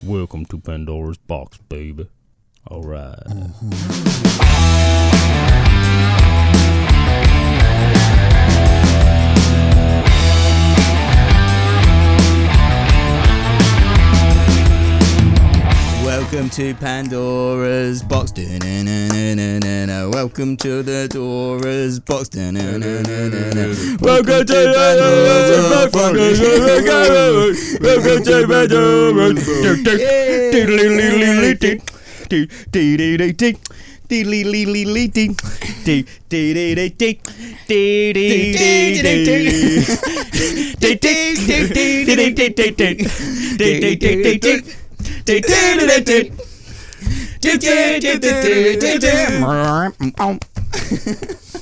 Welcome to Pandora's box, baby. All right. Welcome to Pandora's box. Welcome to the Dora's box. Welcome to Pandora's box. Welcome to Pandora's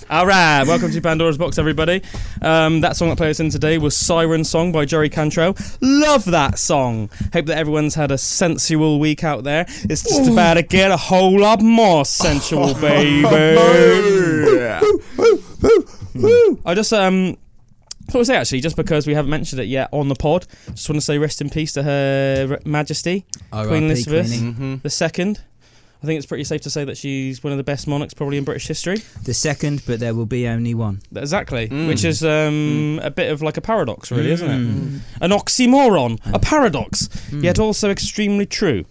Alright, welcome to Pandora's Box, everybody. That song that played us in today was Siren Song by Jerry Cantrell. Love that song. Hope that everyone's had a sensual week out there. It's just about to get a whole lot more sensual, baby. I just thought I'd say, actually, just because we haven't mentioned it yet on the pod, just want to say rest in peace to Her Majesty, R.I.P. Queen Elizabeth Queenie. II. I think it's pretty safe to say that she's one of the best monarchs probably in British history. The second, but there will be only one. Exactly, which is a bit of like a paradox, really, isn't it? An oxymoron, a paradox, yet also extremely true.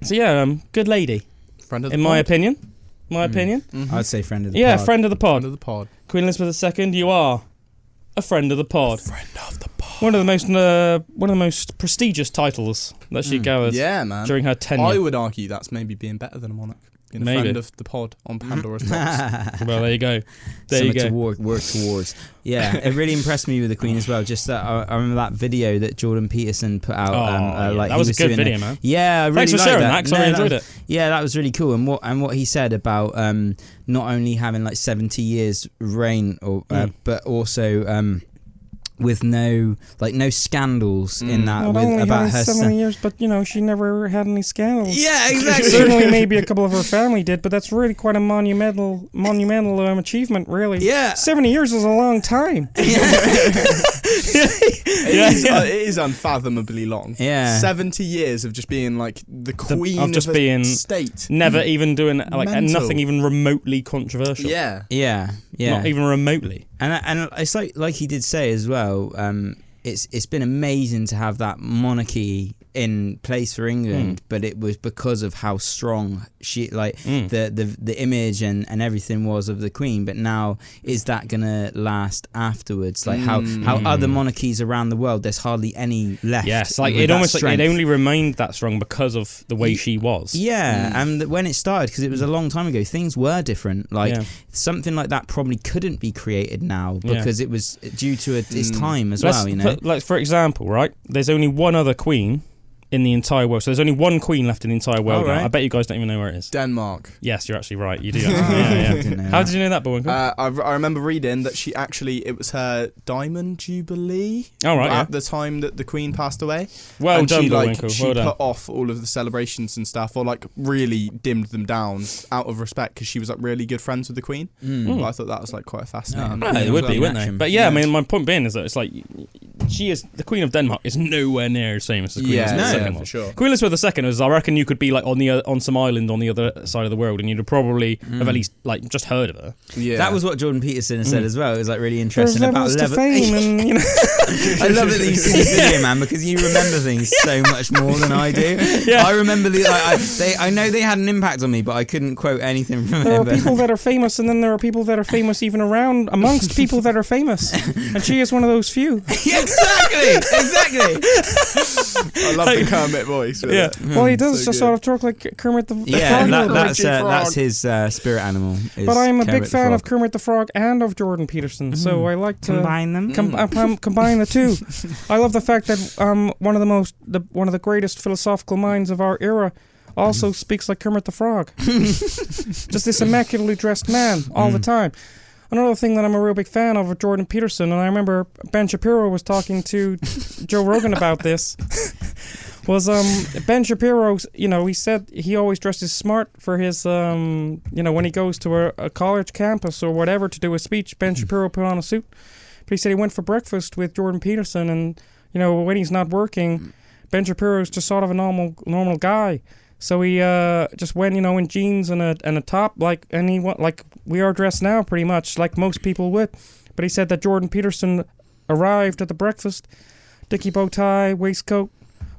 So yeah, good lady, Friend of the in pod. my opinion. I'd say friend of the pod. Yeah, friend of the pod. Friend of the pod. Queen Elizabeth II, you are a friend of the pod. Friend of the pod. One of the most prestigious titles that she gathered during her tenure. I would argue that's maybe being better than a monarch. Being a friend of the pod on Pandora's box. Well, there you go. Something to work towards. Yeah, it really impressed me with the Queen as well. Just that I remember that video that Jordan Peterson put out. That was a good video, man. Yeah, I really Thanks for sharing that, because I really enjoyed it. Yeah, that was really cool. And what he said about not only having like 70 years reign, but also with no scandals in that about her 70 years, but she never had any scandals. Yeah, exactly. Certainly, maybe a couple of her family did, but that's really quite a monumental achievement, really. Yeah, 70 years is a long time. It is unfathomably long. Yeah, 70 years of just being like the queen of just a being state. Never even doing Mental. nothing even remotely controversial. Yeah. Not even remotely. And it's like he did say as well. It's been amazing to have that monarchy in place for England, but it was because of how strong she the image and everything was of the Queen. But now, is that gonna last afterwards? Like how other monarchies around the world, there's hardly any left. Yes, like it almost like it only remained that strong because of the way she was. Yeah, and when it started, because it was a long time ago, things were different. Something like that probably couldn't be created now because it was due to its time as well. Like for example, right? There's only one other queen in the entire world. So there's only one queen left in the entire world now. I bet you guys don't even know where it is. Denmark. Yes, you're actually right. You do. Yeah. How did you know that, Bulding? I remember reading that it was her Diamond Jubilee at the time that the Queen passed away. Well and done, she put off all of the celebrations and stuff, or like really dimmed them down out of respect, because she was like really good friends with the Queen. But I thought that was like quite fascinating. It would be, wouldn't they? But yeah, I mean, my point being is that it's like the Queen of Denmark is nowhere near as famous as Queen Elizabeth II. For sure. Queen Elizabeth II is, I reckon you could be like on some island on the other side of the world, and you'd probably have at least like just heard of her. Yeah, that was what Jordan Peterson said as well. It was like really interesting about levels to fame, and I love it that you see this video, man, because you remember things so much more than I do. Yeah. I remember I know they had an impact on me, but I couldn't quote anything from there it. There are people that are famous, and then there are people that are famous even around amongst people that are famous, and she is one of those few. Exactly. I love the Kermit voice. Well, he does just sort of talk like Kermit the Frog. That's his spirit animal. But I'm a big fan of Kermit the Frog and of Jordan Peterson, so I like to combine them. Combine the two. I love the fact that one of the greatest philosophical minds of our era also speaks like Kermit the Frog. Just this immaculately dressed man all the time. Another thing that I'm a real big fan of Jordan Peterson, and I remember Ben Shapiro was talking to Joe Rogan about this, was Ben Shapiro, he said he always dresses smart for his, when he goes to a college campus or whatever to do a speech, Ben Shapiro put on a suit. But he said he went for breakfast with Jordan Peterson, and, when he's not working, Ben Shapiro's just sort of a normal guy. So he just went, in jeans and a top, and he went like we are dressed now, pretty much like most people would. But he said that Jordan Peterson arrived at the breakfast, dicky bow tie, waistcoat,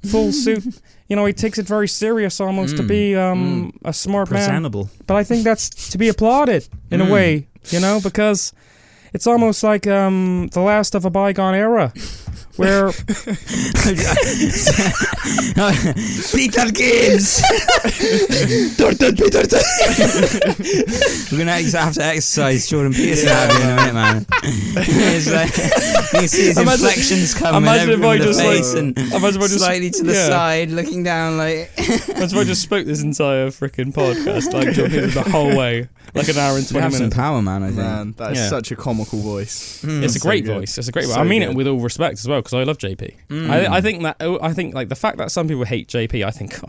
full suit. He takes it very serious, almost to be a smart presentable man. But I think that's to be applauded in a way, because it's almost like the last of a bygone era. Where Peter Gibbs. Peterson. We're gonna have to exercise Jordan Peterson out of here in a minute, man. It's like, you can see his inflections coming over the face and slightly to the side, looking down like. Imagine if I just spoke this entire freaking podcast like Jordan Peterson the whole way, like an hour and 20 minutes. Some power, man. I think. Man, that is such a comical voice. It's a great voice. It's a great voice. I mean it with all respect as well, because I love JP. I think like the fact that some people hate JP, I think,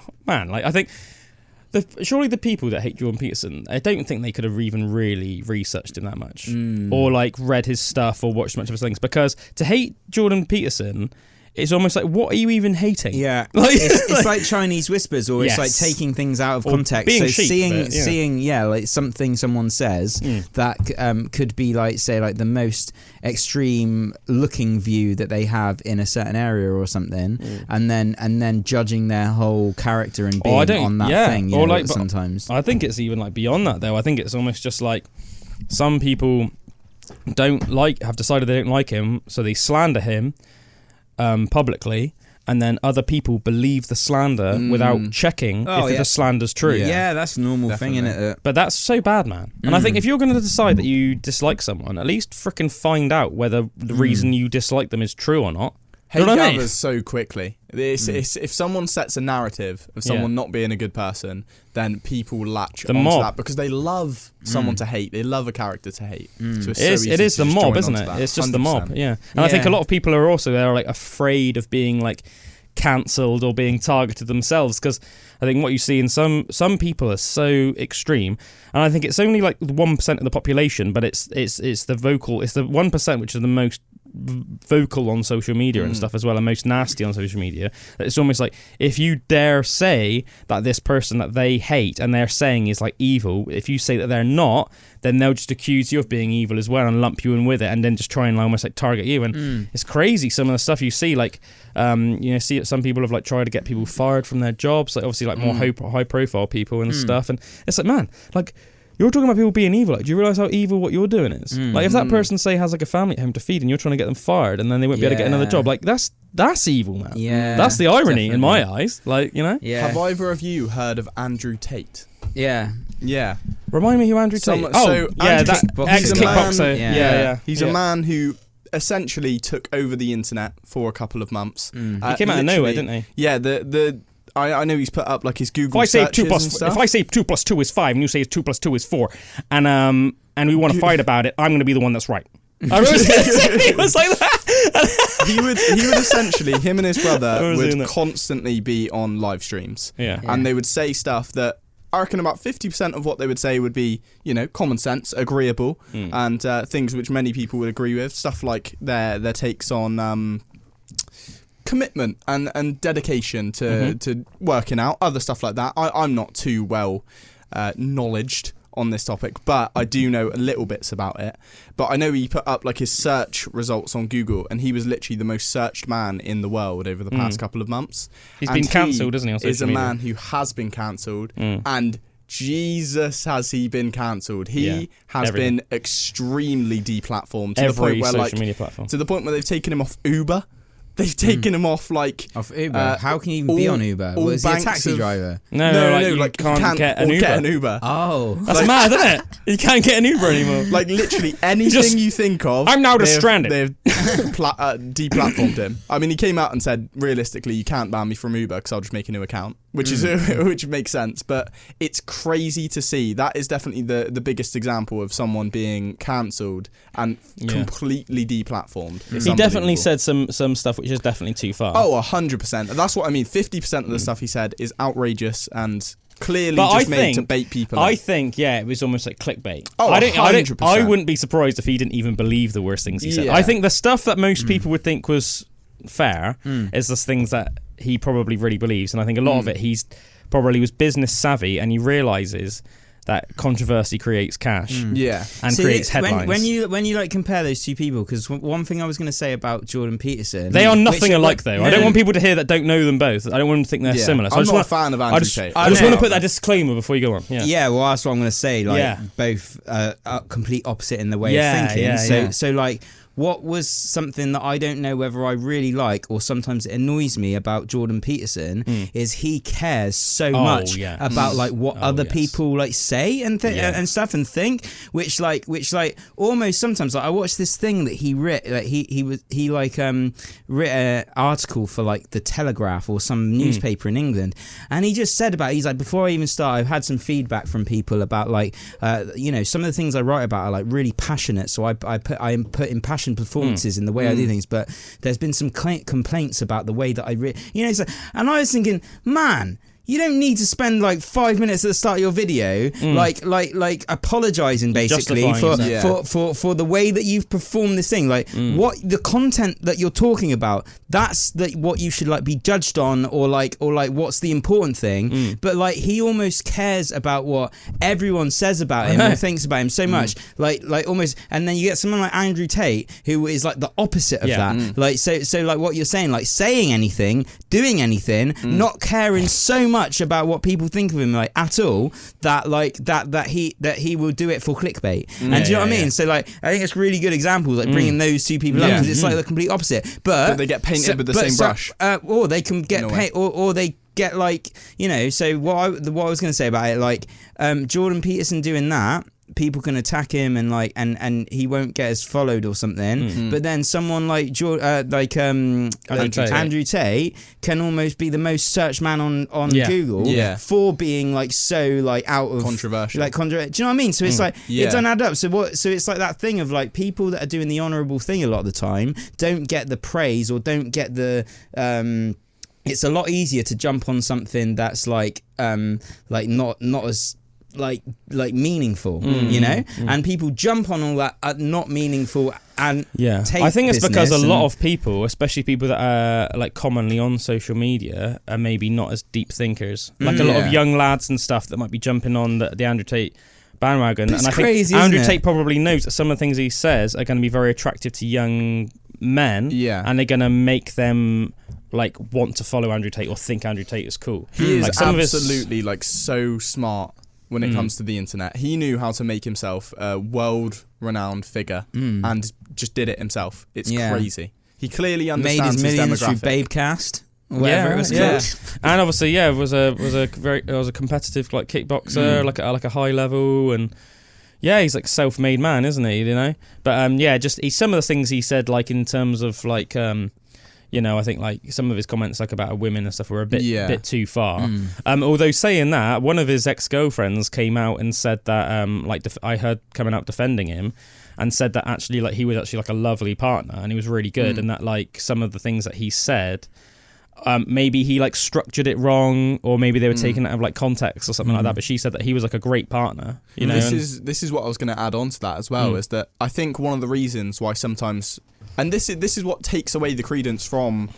surely the people that hate Jordan Peterson, I don't think they could have even really researched him that much, or like read his stuff or watched much of his things, because to hate Jordan Peterson, it's almost like, what are you even hating? Yeah, it's like Chinese whispers, or it's like taking things out of context. Being so sheep, seeing like something someone says that could be like, say, like the most extreme looking view that they have in a certain area or something, and then judging their whole character and being on that thing. Or like sometimes I think it's even like beyond that though. I think it's almost just like some people have decided they don't like him, so they slander him publicly, and then other people believe the slander without checking if the slander's true. Yeah, that's a normal thing, isn't it? But that's so bad, man. And I think if you're going to decide that you dislike someone, at least frickin' find out whether the reason you dislike them is true or not. Hate gathers so quickly. It's, if someone sets a narrative of someone not being a good person, then people latch onto that because they love someone to hate. They love a character to hate. So it is the mob, isn't it? It's just 100%. The mob, yeah. And I think a lot of people are also like afraid of being like cancelled or being targeted themselves, because I think what you see in some people are so extreme, and I think it's only like 1% of the population, but it's the 1% which is the most vocal on social media and stuff as well, and most nasty on social media. It's almost like if you dare say that this person that they hate and they're saying is like evil, if you say that they're not, then they'll just accuse you of being evil as well and lump you in with it, and then just try and almost like target you. And it's crazy some of the stuff you see, like see that some people have like tried to get people fired from their jobs, like obviously like more high profile people and stuff, and it's like, man, like, you're talking about people being evil. Like, do you realise how evil what you're doing is? Like, if that person, say, has like a family at home to feed and you're trying to get them fired and then they won't be able to get another job, like, that's evil, man. Yeah, that's the irony in my eyes. Like, Yeah. Have either of you heard of Andrew Tate? Yeah. Remind me who Andrew Tate is. Ex-kickboxer. Yeah. He's a man who essentially took over the internet for a couple of months. He came out of nowhere, didn't he? Yeah, I know he's put up like his Google searches and stuff. If I say 2 + 2 is 5 and you say 2 + 2 is 4, and we want to fight about it, I'm going to be the one that's right. I he was like that. he would essentially, him and his brother would constantly be on live streams. And they would say stuff that I reckon about 50% of what they would say would be, common sense, agreeable, and things which many people would agree with. Stuff like their takes on commitment and dedication to working out, other stuff like that. I'm not too well knowledged on this topic, but I do know a little bits about it. But I know he put up like his search results on Google, and he was literally the most searched man in the world over the past couple of months. He's been cancelled, isn't he, on social media? Is a man who has been cancelled, and Jesus, has he been cancelled? He has been extremely deplatformed to the point where social media platform. To the point where they've taken him off Uber. They've taken him off Uber. How can he even be on Uber? Was he a taxi driver? No, you can't get an Uber. Oh, that's mad, isn't it? You can't get an Uber anymore. Like literally anything you think of. I'm now just stranded. They've deplatformed him. I mean, he came out and said, realistically, you can't ban me from Uber because I'll just make a new account, which makes sense. But it's crazy to see. That is definitely the biggest example of someone being cancelled and completely deplatformed. He definitely said some stuff which is definitely too far. Oh, 100%. That's what I mean. 50% of the stuff he said is outrageous and clearly just made to bait people. I think, it was almost like clickbait. Oh, 100%. I wouldn't be surprised if he didn't even believe the worst things he said. I think the stuff that most people would think was fair is the things that he probably really believes. And I think a lot of it, he's probably was business savvy, and he realizes that controversy creates cash, and creates headlines. When you like compare those two people, because one thing I was going to say about Jordan Peterson, they are nothing alike though. I don't want people to hear that don't know them both. I don't want them to think they're similar. So I'm not a fan of Andrew Tate. I just want to put that disclaimer before you go on. Yeah, well, that's what I'm going to say. Like both complete opposite in the way of thinking. So like, what was something that I don't know whether I really like, or sometimes it annoys me about Jordan Peterson, is he cares so much about like what other people like say and and stuff and think, which like almost sometimes, like I watched this thing that he writ, like he writ an article for like the Telegraph or some newspaper in England, and he just said about it, he's like, before I even start, I've had some feedback from people about like some of the things I write about are like really passionate, so I put in passion performances in the way I do things, but there's been some complaints about the way that I and I was thinking, man, you don't need to spend like 5 minutes at the start of your video like apologizing basically for the way that you've performed this thing, like what the content that you're talking about, that's what you should like be judged on, or like what's the important thing. But like he almost cares about what everyone says about him or thinks about him so much, like almost. And then you get someone like Andrew Tate, who is like the opposite of that, like so like what you're saying, like saying anything, doing anything, not caring so much about what people think of him like at all, that like that he will do it for clickbait. And do you know what I mean? So like I think it's really good examples, like bringing those two people up, because it's like the complete opposite. But they get painted with the same brush, or they can get painted, or they get like, so what I was going to say about it, like Jordan Peterson doing that, people can attack him and like and he won't get as followed or something. But then someone like Andrew Tate can almost be the most searched man on Google for being like so like out of controversial. Do you know what I mean? So it's like it doesn't add up. So it's like that thing of like people that are doing the honourable thing a lot of the time don't get the praise, or don't get the it's a lot easier to jump on something that's like not as like meaningful, and people jump on all that not meaningful and I think it's because a lot of people, especially people that are like commonly on social media, are maybe not as deep thinkers, like a lot of young lads and stuff that might be jumping on the Andrew Tate bandwagon. But and I think Andrew Tate probably knows that some of the things he says are going to be very attractive to young men, and they're going to make them like want to follow Andrew Tate or think Andrew Tate is cool. He is absolutely like so smart when it comes to the internet. He knew how to make himself a world-renowned figure and just did it himself. It's crazy. He clearly understands his demographic. Through Babecast, whatever it was called. And obviously, was a competitive like kickboxer, like a high level, and he's like self-made man, isn't he? You know, but just some of the things he said, like in terms of like I think like some of his comments like about women and stuff were a bit too far. Although saying that, one of his ex-girlfriends came out and said that I heard coming out defending him, and said that actually like he was actually like a lovely partner and he was really good, and that like some of the things that he said, maybe he like structured it wrong, or maybe they were taken out of like context or something like that. But she said that he was like a great partner. You know, this is what I was going to add on to that as well, is that I think one of the reasons why sometimes. And this is what takes away the credence from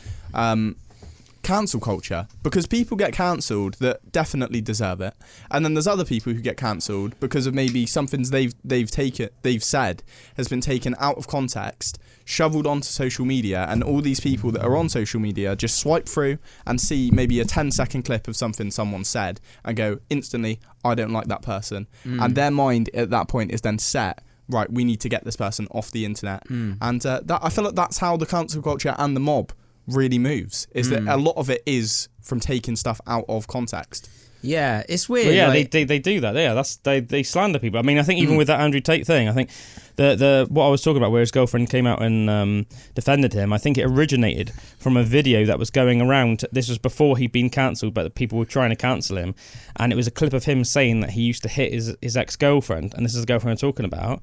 cancel culture, because people get cancelled that definitely deserve it, and then there's other people who get cancelled because of maybe something they've said has been taken out of context, shoveled onto social media, and all these people that are on social media just swipe through and see maybe a 10-second clip of something someone said and go instantly, I don't like that person, and their mind at that point is then set. Right, we need to get this person off the internet. And that I feel like that's how the cancel culture and the mob really moves, is that a lot of it is from taking stuff out of context. Yeah, it's weird. Well, they do that. Yeah, they slander people. I mean, I think even with that Andrew Tate thing, I think the what I was talking about, where his girlfriend came out and defended him, I think it originated from a video that was going around. This was before he'd been cancelled, but people were trying to cancel him, and it was a clip of him saying that he used to hit his ex-girlfriend, and this is the girlfriend I'm talking about.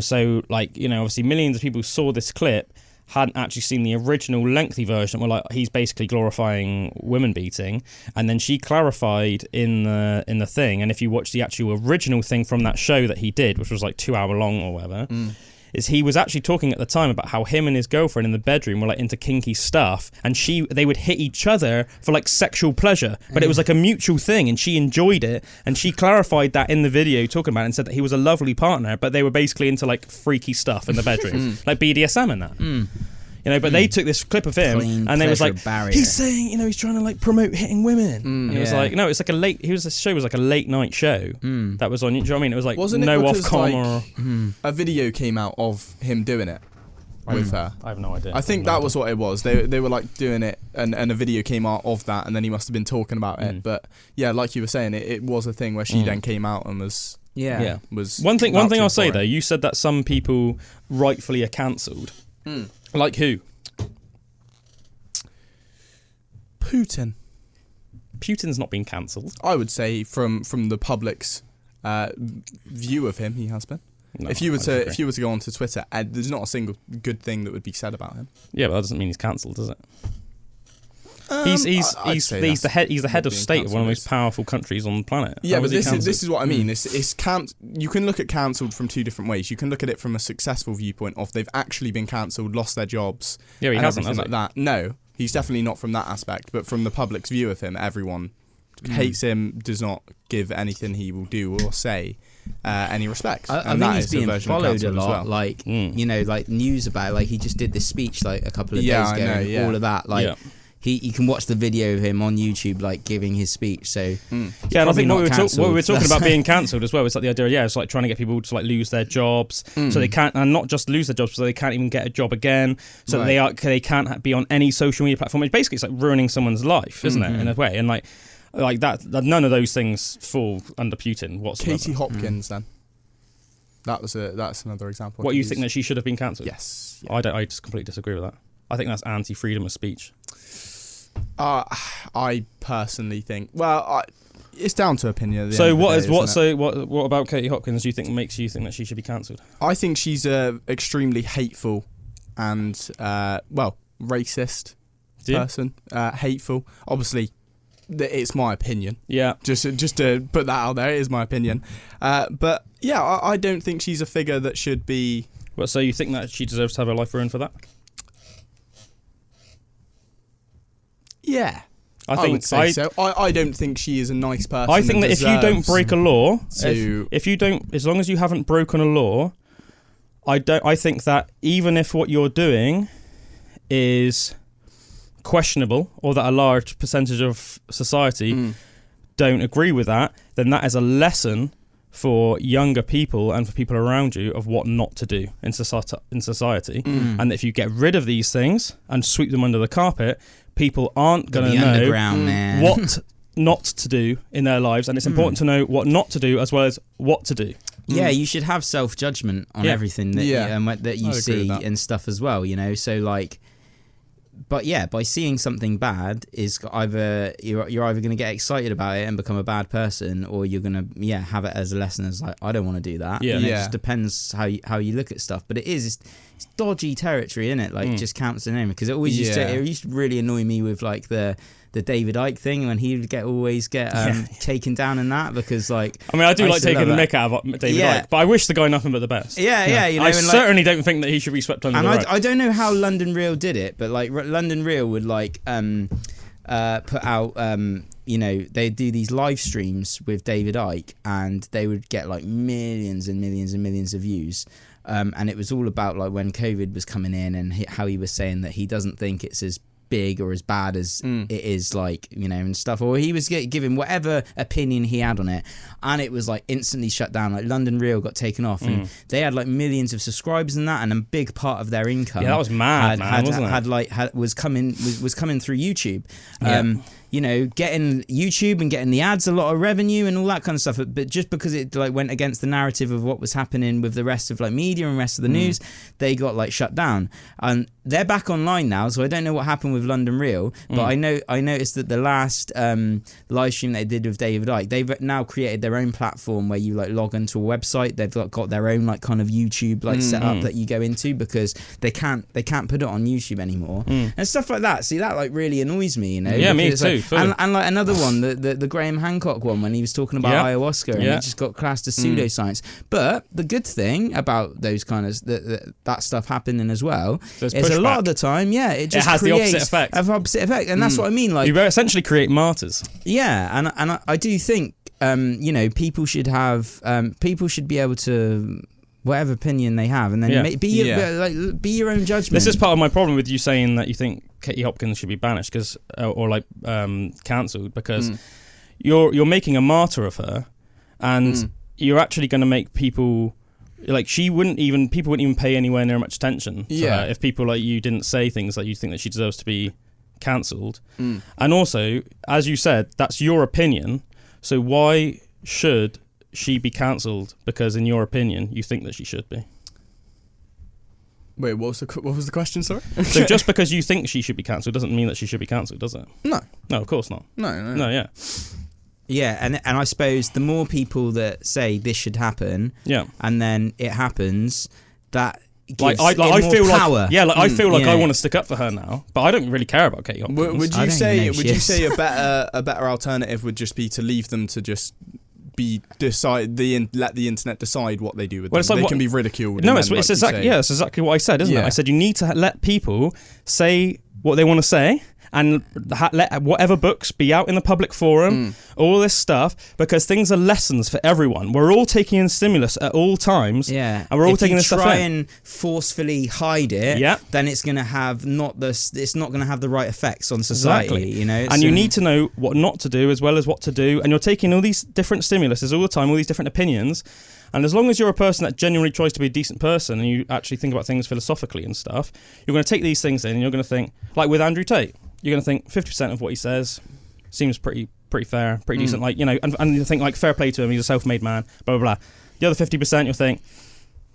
So like, obviously millions of people saw this clip, hadn't actually seen the original lengthy version where like he's basically glorifying women beating, and then she clarified in the thing, and if you watch the actual original thing from that show that he did, which was like 2 hour long or whatever, is he was actually talking at the time about how him and his girlfriend in the bedroom were like into kinky stuff, and they would hit each other for like sexual pleasure, but it was like a mutual thing, and she enjoyed it, and she clarified that in the video talking about it and said that he was a lovely partner, but they were basically into like freaky stuff in the bedroom, like BDSM and that. You know, but they took this clip of him and they was like, he's saying, you know, he's trying to like promote hitting women. And it was like, no, it's like the show was like a late night show that was on, do you know what I mean? It was like wasn't no it because, Ofcom a video came out of him doing it with her. I have no idea. I think that was what it was. They were like doing it and a video came out of that, and then he must have been talking about it. But yeah, like you were saying, it was a thing where she then came out and was one thing I'll say though, you said that some people rightfully are cancelled. Like who? Putin's not been cancelled. I would say from the public's view of him, he has been. No, if you were to go onto Twitter, there's not a single good thing that would be said about him. Yeah, but that doesn't mean he's cancelled, does it? He's the head of state of one of the most powerful countries on the planet. Yeah, but this is what I mean. You can look at cancelled from two different ways. You can look at it from a successful viewpoint of they've actually been cancelled, lost their jobs. Yeah, he hasn't, has he? Like that. No, he's definitely not from that aspect. But from the public's view of him, everyone hates him, does not give anything he will do or say any respect. I think he's being followed a lot. Like you know, like news about it. Like he just did this speech like a couple of days ago. All of that. Like. Yeah. You can watch the video of him on YouTube, like giving his speech. So yeah, and I think what we were talking about being cancelled as well. It's like the idea, it's like trying to get people to like lose their jobs, so they can't, and not just lose their jobs, so they can't even get a job again. So they can't be on any social media platform. Basically, it's like ruining someone's life, isn't it? In a way, and like that, none of those things fall under Putin whatsoever. Katie Hopkins, then. That's another example. What you think that she should have been cancelled? Yes. Yeah. I just completely disagree with that. I think that's anti-freedom of speech. I personally think. Well, it's down to opinion. So what about Katie Hopkins? Do you think makes you think that she should be cancelled? I think she's a extremely hateful and racist person. Hateful. Obviously, it's my opinion. Yeah. Just to put that out there, it is my opinion. But yeah, I don't think she's a figure that should be. Well, so you think that she deserves to have her life ruined for that? Yeah, I would say so. I don't think she is a nice person. I think that if you don't break a law, if you don't, as long as you haven't broken a law, I think that even if what you're doing is questionable, or that a large percentage of society don't agree with that, then that is a lesson for younger people and for people around you of what not to do in society. And if you get rid of these things and sweep them under the carpet, people aren't going to know what not to do in their lives, and it's important to know what not to do as well as what to do. Yeah, you should have self-judgment on everything that you see and stuff as well, you know, so like, but yeah, by seeing something bad is either you're either going to get excited about it and become a bad person, or you're going to have it as a lesson as like, I don't want to do that. It just depends how you look at stuff, but it's dodgy territory, isn't it? Like just counts the name, because it always used to really annoy me with like the David Icke thing when he would always get taken down in that, because like, I mean, I do like taking the mick out of David Icke, but I wish the guy nothing but the best. You know, I certainly don't think that he should be swept under the rug. I don't know how London Real did it, but like London Real would like put out you know, they'd do these live streams with David Icke, and they would get like millions and millions and millions of views. And it was all about like when COVID was coming in, and how he was saying that he doesn't think it's as big or as bad as it is, like, you know, and stuff, or he was giving whatever opinion he had on it, and it was like instantly shut down. Like London Real got taken off, and they had like millions of subscribers and that, and a big part of their income that was mad, was coming through YouTube. You know, getting YouTube and getting the ads, a lot of revenue and all that kind of stuff. But just because it like went against the narrative of what was happening with the rest of like media and rest of the news, they got like shut down. And they're back online now, so I don't know what happened with London Real, but I noticed that the last live stream they did with David Icke, they've now created their own platform where you like log into a website. They've got their own like kind of YouTube like setup that you go into, because they can't put it on YouTube anymore and stuff like that. See, that like really annoys me, you know? Yeah, me too. do. Fully. And like another one, the Graham Hancock one, when he was talking about ayahuasca, and it just got classed as pseudoscience. But the good thing about those kind of that stuff happening as well is a lot of the time, it just has creates the opposite effect. And that's what I mean. Like, you essentially create martyrs. Yeah, and I do think people should be able to, whatever opinion they have, and then be your own judgment. This is part of my problem with you saying that you think Katie Hopkins should be banished or cancelled, because you're making a martyr of her, and you're actually going to make people like people wouldn't even pay anywhere near much attention to her if people like you didn't say things like you think that she deserves to be cancelled. And also, as you said, that's your opinion. So why should she be cancelled? Because in your opinion, you think that she should be. Wait, what was the question, sorry? So just because you think she should be cancelled doesn't mean that she should be cancelled, does it? No. No, of course not. No, yeah. Yeah, and I suppose the more people that say this should happen, and then it happens, that gives I feel more power. I feel like I want to stick up for her now, but I don't really care about Katie Hopkins. Would you say a better alternative would just be to leave them to just let the internet decide what they do with them? Like, they can be ridiculed. No, it's exactly what I said, isn't it? I said you need to let people say what they want to say, and let whatever books be out in the public forum, all this stuff, because things are lessons for everyone. We're all taking in stimulus at all times, and we're all taking this stuff in. If you try and forcefully hide it, then it's going to have it's not going to have the right effects on society, you know. And you need to know what not to do as well as what to do, and you're taking all these different stimuluses all the time, all these different opinions. And as long as you're a person that genuinely tries to be a decent person and you actually think about things philosophically and stuff, you're going to take these things in and you're going to think, like with Andrew Tate, you're going to think 50% of what he says seems pretty fair, pretty decent, like, you know, and you think like fair play to him, he's a self-made man, blah blah blah. The other 50% you'll think,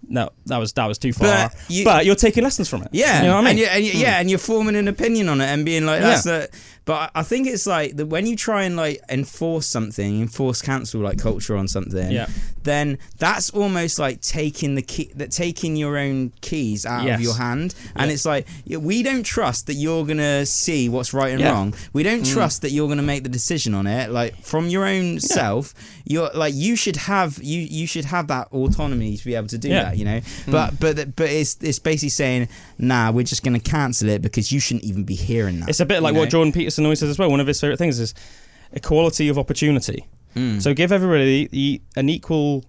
no, that was too far. But you're taking lessons from it. Yeah, you know what I mean? And you're forming an opinion on it and being like, that's the. But I think it's like that when you try and like enforce cancel like culture on something, then that's almost like taking your own keys out of your hand, and it's like we don't trust that you're gonna see what's right and wrong. We don't trust that you're gonna make the decision on it, like from your own self. You're like you should have that autonomy to be able to do that, you know. But it's basically saying, nah, we're just gonna cancel it because you shouldn't even be hearing that. It's a bit like what Jordan Peterson always says as well. One of his favourite things is equality of opportunity. So give everybody an equal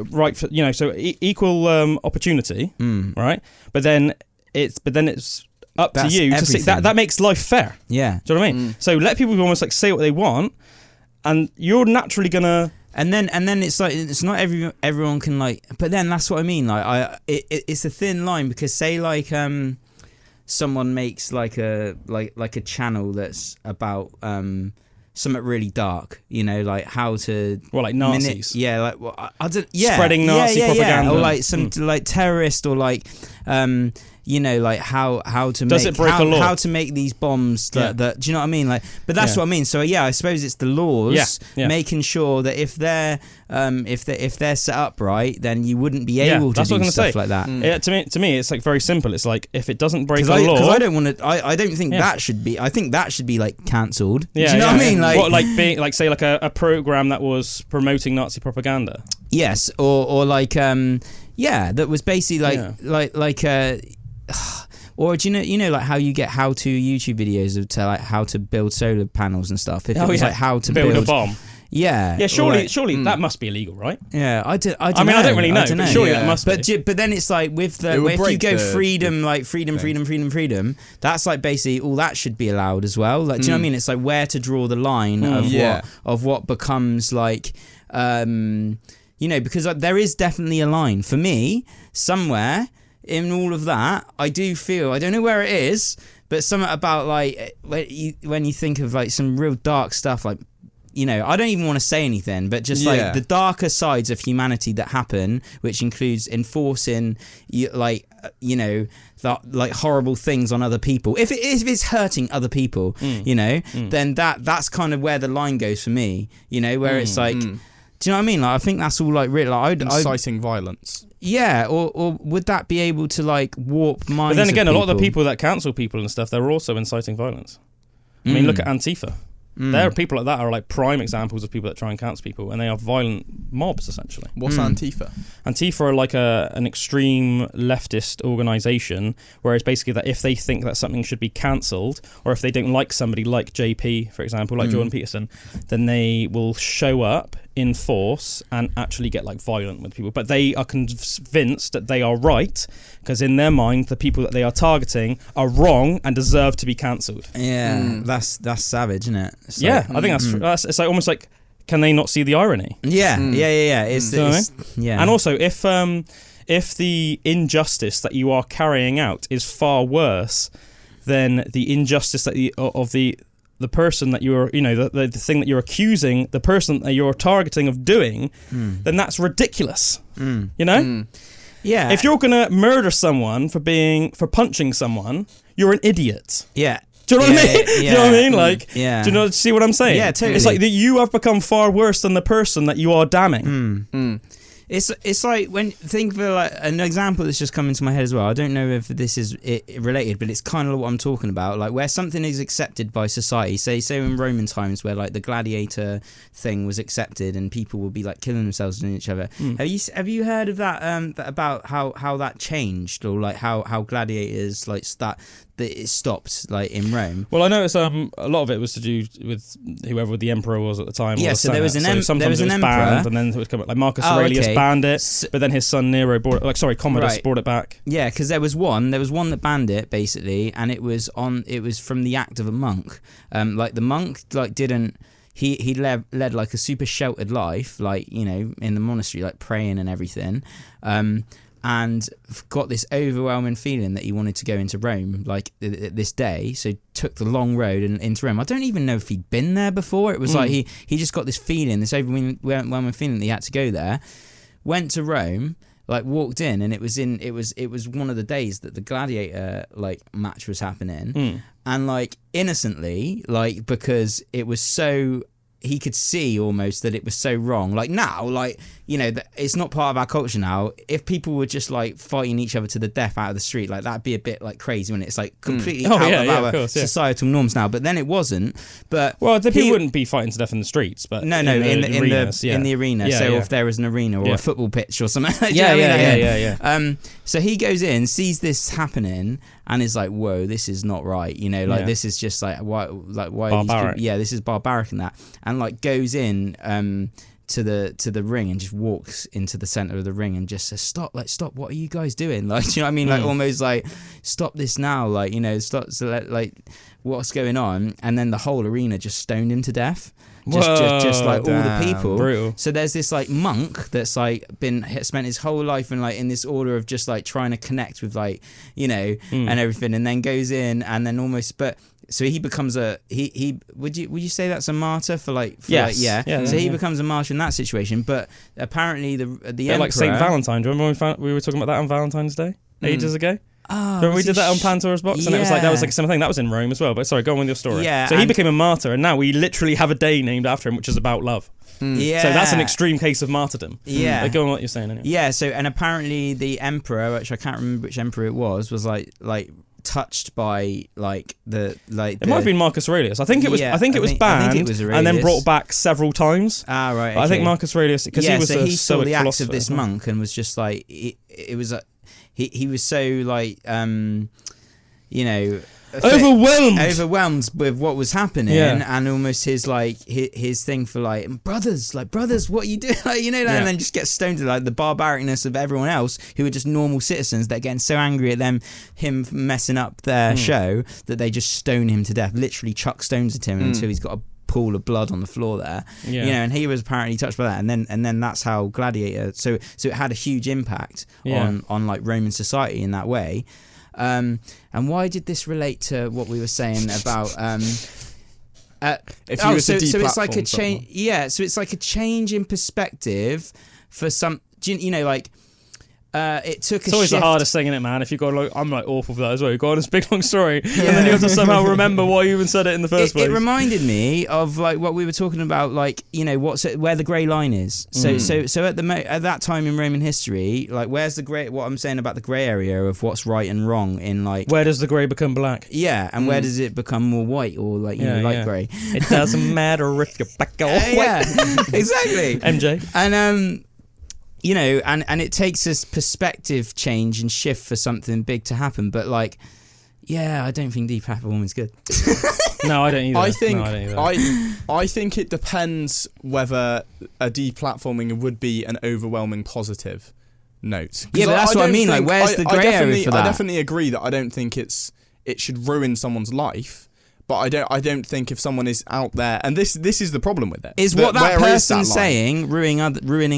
right for, you know, so equal opportunity, right? But then it's up to you to see that makes life fair. Yeah. Do you know what I mean? So let people almost like say what they want, and you're naturally gonna. And then it's like it's not everyone can like. But then that's what I mean. Like it's a thin line, because say like someone makes like a channel that's about something really dark, you know, like how to like Nazis, spreading Nazi propaganda, or like some like terrorist, or like you know, like how to how to make these bombs that do you know what I mean? Like, but that's what I mean. So I suppose it's the laws making sure that if they're set up right, then you wouldn't be able to do stuff like that. To me, it's like very simple. It's like if it doesn't break the law, because I don't want to. I don't think that should be. I think that should be like cancelled. Do you know what I mean? Like, what, like being like say like a program that was promoting Nazi propaganda. Yes, or like that was basically like or do you know like how you get how-to YouTube videos of like how to build solar panels and stuff? If it was like how to build a bomb. Yeah. Surely that must be illegal, right? Yeah, I don't I don't really know. But surely that must be. But then it's like with if you go freedom, that's like basically all that should be allowed as well. Like, do you know what I mean? It's like where to draw the line of what becomes like, you know, because there is definitely a line for me somewhere in all of that. I do feel, I don't know where it is, but something about like when you think of like some real dark stuff, like, you know, I don't even want to say anything, but just like the darker sides of humanity that happen, which includes enforcing like, you know, like horrible things on other people. If it's hurting other people, you know, then that's kind of where the line goes for me, you know, where it's like, do you know what I mean? Like, I think that's all like really like inciting violence. Yeah, or would that be able to like warp minds? But then again, a lot of the people that cancel people and stuff, they're also inciting violence. I mean, look at Antifa. There are people like that are like prime examples of people that try and cancel people, and they are violent mobs essentially. What's Antifa? Antifa are like an extreme leftist organisation, where it's basically that if they think that something should be cancelled, or if they don't like somebody like JP, for example, like Jordan Peterson, then they will show up in force and actually get like violent with people. But they are convinced that they are right, because in their mind the people that they are targeting are wrong and deserve to be cancelled. That's savage, isn't it? It's I think that's it's like almost like, can they not see the irony? Yeah. It's And also, if the injustice that you are carrying out is far worse than the injustice that the person that you're, the thing that you're accusing the person that you're targeting of doing, then that's ridiculous. Yeah. If you're gonna murder someone for punching someone, you're an idiot. Yeah. Do you know what I mean? Do you know what I mean? Like, do you see what I'm saying? Yeah, totally. It's like that you have become far worse than the person that you are damning. It's like when think of like an example that's just come into my head as well. I don't know if this is related, but it's kind of what I'm talking about. Like where something is accepted by society. Say in Roman times, where like the gladiator thing was accepted and people would be like killing themselves and each other. Have you heard of that? About how that changed, or like how gladiators like that it stopped like in Rome? Well, I noticed a lot of it was to do with whoever the emperor was at the time. Yeah, so there was an emperor, banned, and then it would come like Marcus Aurelius banned it, but then his son Nero Commodus brought it back. Yeah, because there was one that banned it basically, and it was from the act of a monk. Like the monk didn't. He led like a super sheltered life, like in the monastery, like praying and everything. And got this overwhelming feeling that he wanted to go into Rome like this day, so took the long road and into Rome. I don't even know if he'd been there before. It was like he just got this feeling, this overwhelming feeling that he had to go there. Went to Rome, like walked in, and it was one of the days that the gladiator like match was happening, and like innocently, like because it was so. He could see almost that it was so wrong. Like now, like, it's not part of our culture now. If people were just like fighting each other to the death out of the street, like that'd be a bit like crazy when it's like completely out of our societal norms now. But then it wasn't. But people wouldn't be fighting to death in the streets, but in the arena. So if there was an arena or a football pitch or something. So he goes in, sees this happening, and is like, "Whoa, this is not right." This is just like why barbaric. This is barbaric and that. And like goes in to the ring and just walks into the center of the ring and just says, stop, what are you guys doing? Like, do you know what I mean? Like almost like, stop this now, like, stop, so like what's going on? And then the whole arena just stoned him to death. Just like all the people. Brutal. So there's this like monk that's like spent his whole life in like in this order of just like trying to connect with like and everything, and then goes in and then so he becomes would you say that's a martyr for like yes. So he becomes a martyr in that situation, but apparently the emperor, like Saint Valentine. Do you remember when we were talking about that on Valentine's Day ages ago? Oh, remember we did that on Pandora's Box, and it was like that was like a similar thing. That was in Rome as well. But sorry, go on with your story. Yeah, so he became a martyr, and now we literally have a day named after him, which is about love. Yeah. So that's an extreme case of martyrdom. Yeah. Go on what you're saying anyway. Yeah. So and apparently the emperor, which I can't remember which emperor it was like touched by like the like. It might have been Marcus Aurelius. I think it was. I think it was banned and then brought back several times. Ah, right. Okay. I think Marcus Aurelius because he was he saw the acts of this monk and was just like it was he was so like overwhelmed with what was happening, and almost his like his thing for like brothers, what are you doing? Like, and then just get stoned to like the barbaricness of everyone else who are just normal citizens that are getting so angry at him messing up their show that they just stone him to death, literally chuck stones at him until he's got a pool of blood on the floor there, and he was apparently touched by that, and then that's how Gladiator. So it had a huge impact on like Roman society in that way. And why did this relate to what we were saying about? If you were to so it's like a change. Yeah, so it's like a change in perspective for some. Like it took it's always the hardest thing, isn't it, man? If you got like, I'm like awful for that as well. You go on this big long story, and then you have to somehow remember why you even said it in the first place. It reminded me of like what we were talking about, like, you know, where the grey line is. So at that time in Roman history, like, where's the grey? What I'm saying about the grey area of what's right and wrong in, like, where does the grey become black? Yeah, and where does it become more white or like, you know, light grey? It doesn't matter if you're black or white. Yeah, exactly. MJ. And you know, and it takes this perspective change and shift for something big to happen. But like, yeah, I don't think deplatforming's good. No, I don't either. I think it depends whether a deplatforming would be an overwhelming positive note. Yeah, but that's what I mean. Like, where's the grey area for that? I definitely agree that I don't think it should ruin someone's life. But I don't think if someone is out there, and this is the problem with it. Is what that person's saying ruining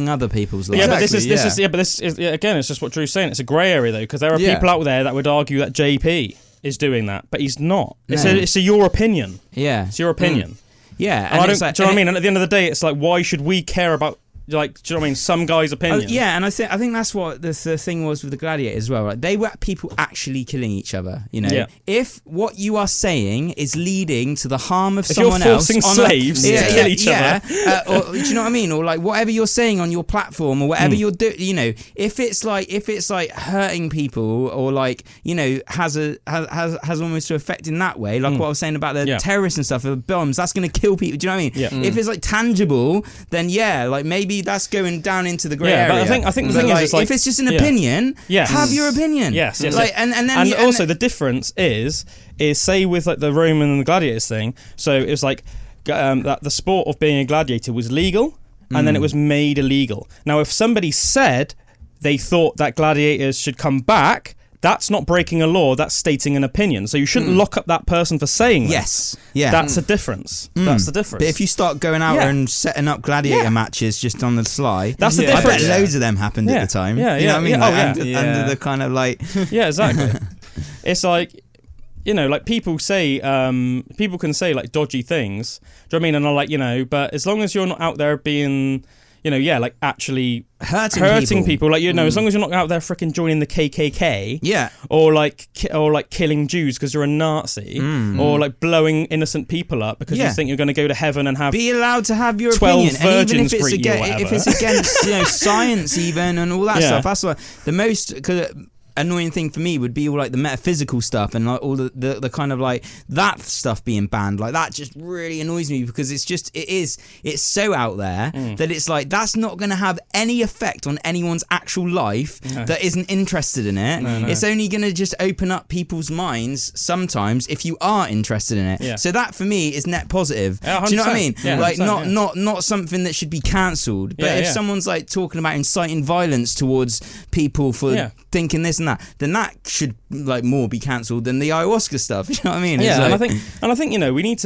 other people's lives? Yeah, but this is again, it's just what Drew's saying. It's a grey area though, because there are people out there that would argue that JP is doing that, but he's not. No. It's your opinion. Yeah, it's your opinion. Yeah, and do you know what I mean? And at the end of the day, it's like, why should we care about? Like, do you know what I mean? Some guy's opinion. Yeah, and I think that's what the thing was with the Gladiator as well. Right? They were people actually killing each other. You know, if what you are saying is leading to the harm of someone else, if you're forcing slaves to kill each other, or do you know what I mean? Or like whatever you're saying on your platform, or whatever you're doing, you know, if it's like hurting people, or like, you know, has almost to affect in that way, like what I was saying about the terrorists and stuff, the bombs, that's going to kill people. Do you know what I mean? Yeah. If it's like tangible, then like maybe that's going down into the grey area. But I think the thing is, like, if it's just an opinion, have your opinion. Yes. Like, and also the difference is say with like the Roman and the gladiators thing. So it was like that the sport of being a gladiator was legal, and then it was made illegal. Now, if somebody said they thought that gladiators should come back, that's not breaking a law, that's stating an opinion. So you shouldn't lock up that person for saying that. Yes. Yeah. That's a difference. That's the difference. But if you start going out and setting up gladiator matches just on the sly, that's the difference. I bet loads of them happened at the time. Yeah, you know what I mean? Under the kind of like... Yeah, exactly. It's like, you know, like people can say like dodgy things. Do you know what I mean? And I'm like, you know, but as long as you're not out there being... You know, like actually hurting people. Like, you know, as long as you're not out there freaking joining the KKK, or like killing Jews because you're a Nazi, or like blowing innocent people up because you think you're going to go to heaven and have be allowed to have your 12 opinion, virgins and even if it's against you know, science even and all that stuff. That's what the most annoying thing for me would be all like the metaphysical stuff and like all the kind of like that stuff being banned. Like that just really annoys me because it's so out there that it's like that's not going to have any effect on anyone's actual life that isn't interested in it. No. It's only going to just open up people's minds sometimes if you are interested in it. So that for me is net positive. Do you know what I mean? Like not something that should be cancelled. But if someone's like talking about inciting violence towards people for thinking this and that, then that should like more be cancelled than the ayahuasca stuff. You know what I mean? Yeah, like, and I think you know you need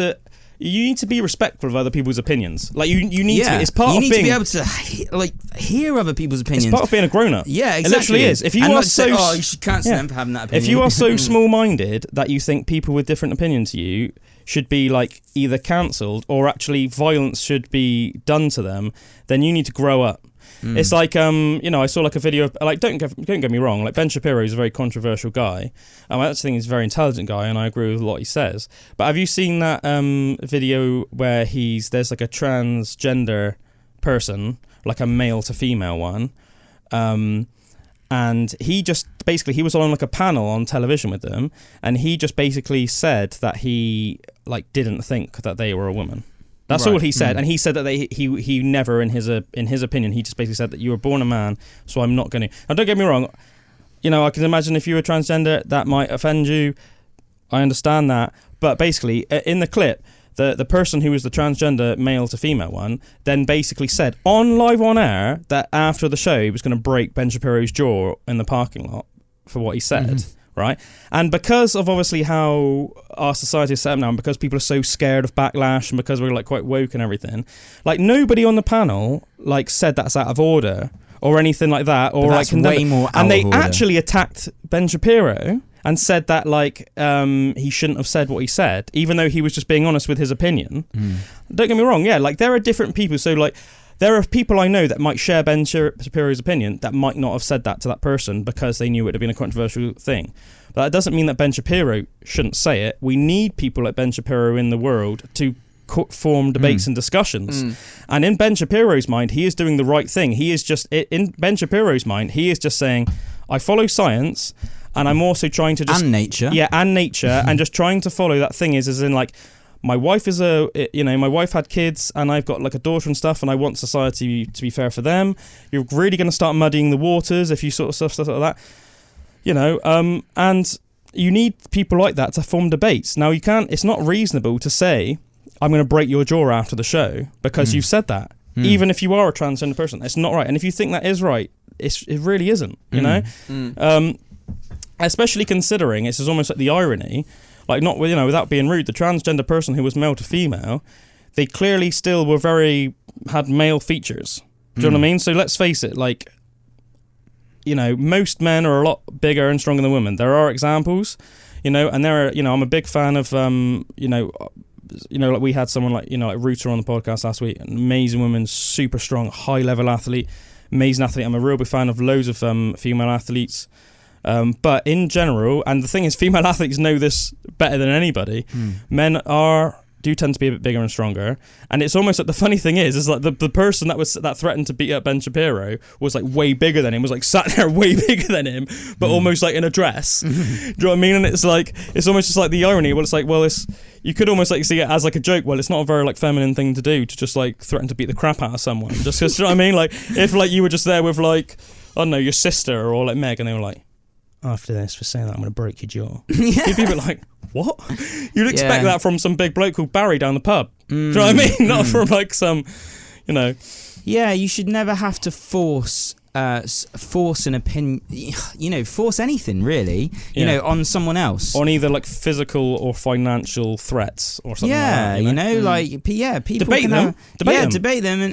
to be respectful of other people's opinions. Like you need to. It's part you of need being, to be able to like hear other people's opinions. It's part of being a grown up. Yeah, exactly. It literally is. If you are you should cancel them for having that opinion. If you are so small minded that you think people with different opinions to you should be like either cancelled or actually violence should be done to them, then you need to grow up. It's like you know, I saw like a video of like don't get me wrong, like Ben Shapiro is a very controversial guy. I actually think he's a very intelligent guy, and I agree with a lot he says. But have you seen that video where there's like a transgender person, like a male to female one, and he was on like a panel on television with them, and he just basically said that he like didn't think that they were a woman. That's all he said, and he said that he never, in his opinion, he just basically said that you were born a man, so I'm not going to. Now, don't get me wrong, you know, I can imagine if you were transgender, that might offend you. I understand that, but basically, in the clip, the person who was the transgender male to female one then basically said live on air that after the show he was going to break Ben Shapiro's jaw in the parking lot for what he said. Right, and because of obviously how our society is set up now, and because people are so scared of backlash, and because we're like quite woke and everything, like nobody on the panel like said that's out of order or anything like that, or that's like way more out and they of order. Actually attacked Ben Shapiro and said that like he shouldn't have said what he said, even though he was just being honest with his opinion. Don't get me wrong, like there are different people, so like there are people I know that might share Ben Shapiro's opinion that might not have said that to that person because they knew it would have been a controversial thing. But that doesn't mean that Ben Shapiro shouldn't say it. We need people like Ben Shapiro in the world to form debates and discussions. And in Ben Shapiro's mind, he is doing the right thing. He is just, in Ben Shapiro's mind, he is just saying, I follow science, and I'm also trying to just... And nature. Yeah, and nature, and just trying to follow that thing is in like, my wife is my wife had kids, and I've got like a daughter and stuff, and I want society to be fair for them. You're really going to start muddying the waters if you sort of stuff like that. And you need people like that to form debates. Now, it's not reasonable to say, I'm going to break your jaw after the show because you've said that. Even if you are a transgender person, it's not right. And if you think that is right, it really isn't, you know? Especially considering it's almost like the irony, like not, without being rude, the transgender person who was male to female, they clearly still had male features. Do you know what I mean? So let's face it, like, most men are a lot bigger and stronger than women. There are examples, and there are, I'm a big fan of, like we had someone like Rooter on the podcast last week, an amazing woman, super strong, high level athlete, amazing athlete. I'm a real big fan of loads of female athletes. But in general, and the thing is, female athletes know this better than anybody, men do tend to be a bit bigger and stronger. And it's almost like the funny thing is like the person that threatened to beat up Ben Shapiro was like way bigger than him, was like sat there way bigger than him, but almost like in a dress. Do you know what I mean? And it's almost just like the irony. Well, it's like, you could almost like see it as like a joke. Well, it's not a very like feminine thing to do to just like threaten to beat the crap out of someone. Just because, do you know what I mean? Like if like you were just there with like, I don't know, your sister or like Meg, and they were like, after this, for saying that, I'm going to break your jaw. You'd be like, what? You'd expect that from some big bloke called Barry down the pub. Do you know what I mean? Not from like some, Yeah, you should never have to force an opinion, force anything really, on someone else. On either like physical or financial threats or something like that. People debate them. Debate them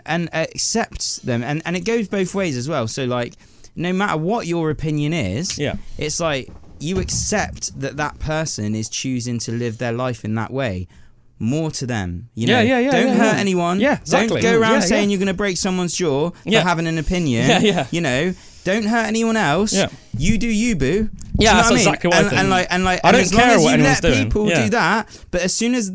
and accept them. And it goes both ways as well. So like, no matter what your opinion is, it's like you accept that person is choosing to live their life in that way. More to them, Don't hurt anyone. Yeah, exactly. Don't go around saying you're going to break someone's jaw for having an opinion. Don't hurt anyone else. Yeah. You do you, boo. Yeah, that's exactly what I think. And I don't care what anyone's doing. You let people do that, but as soon as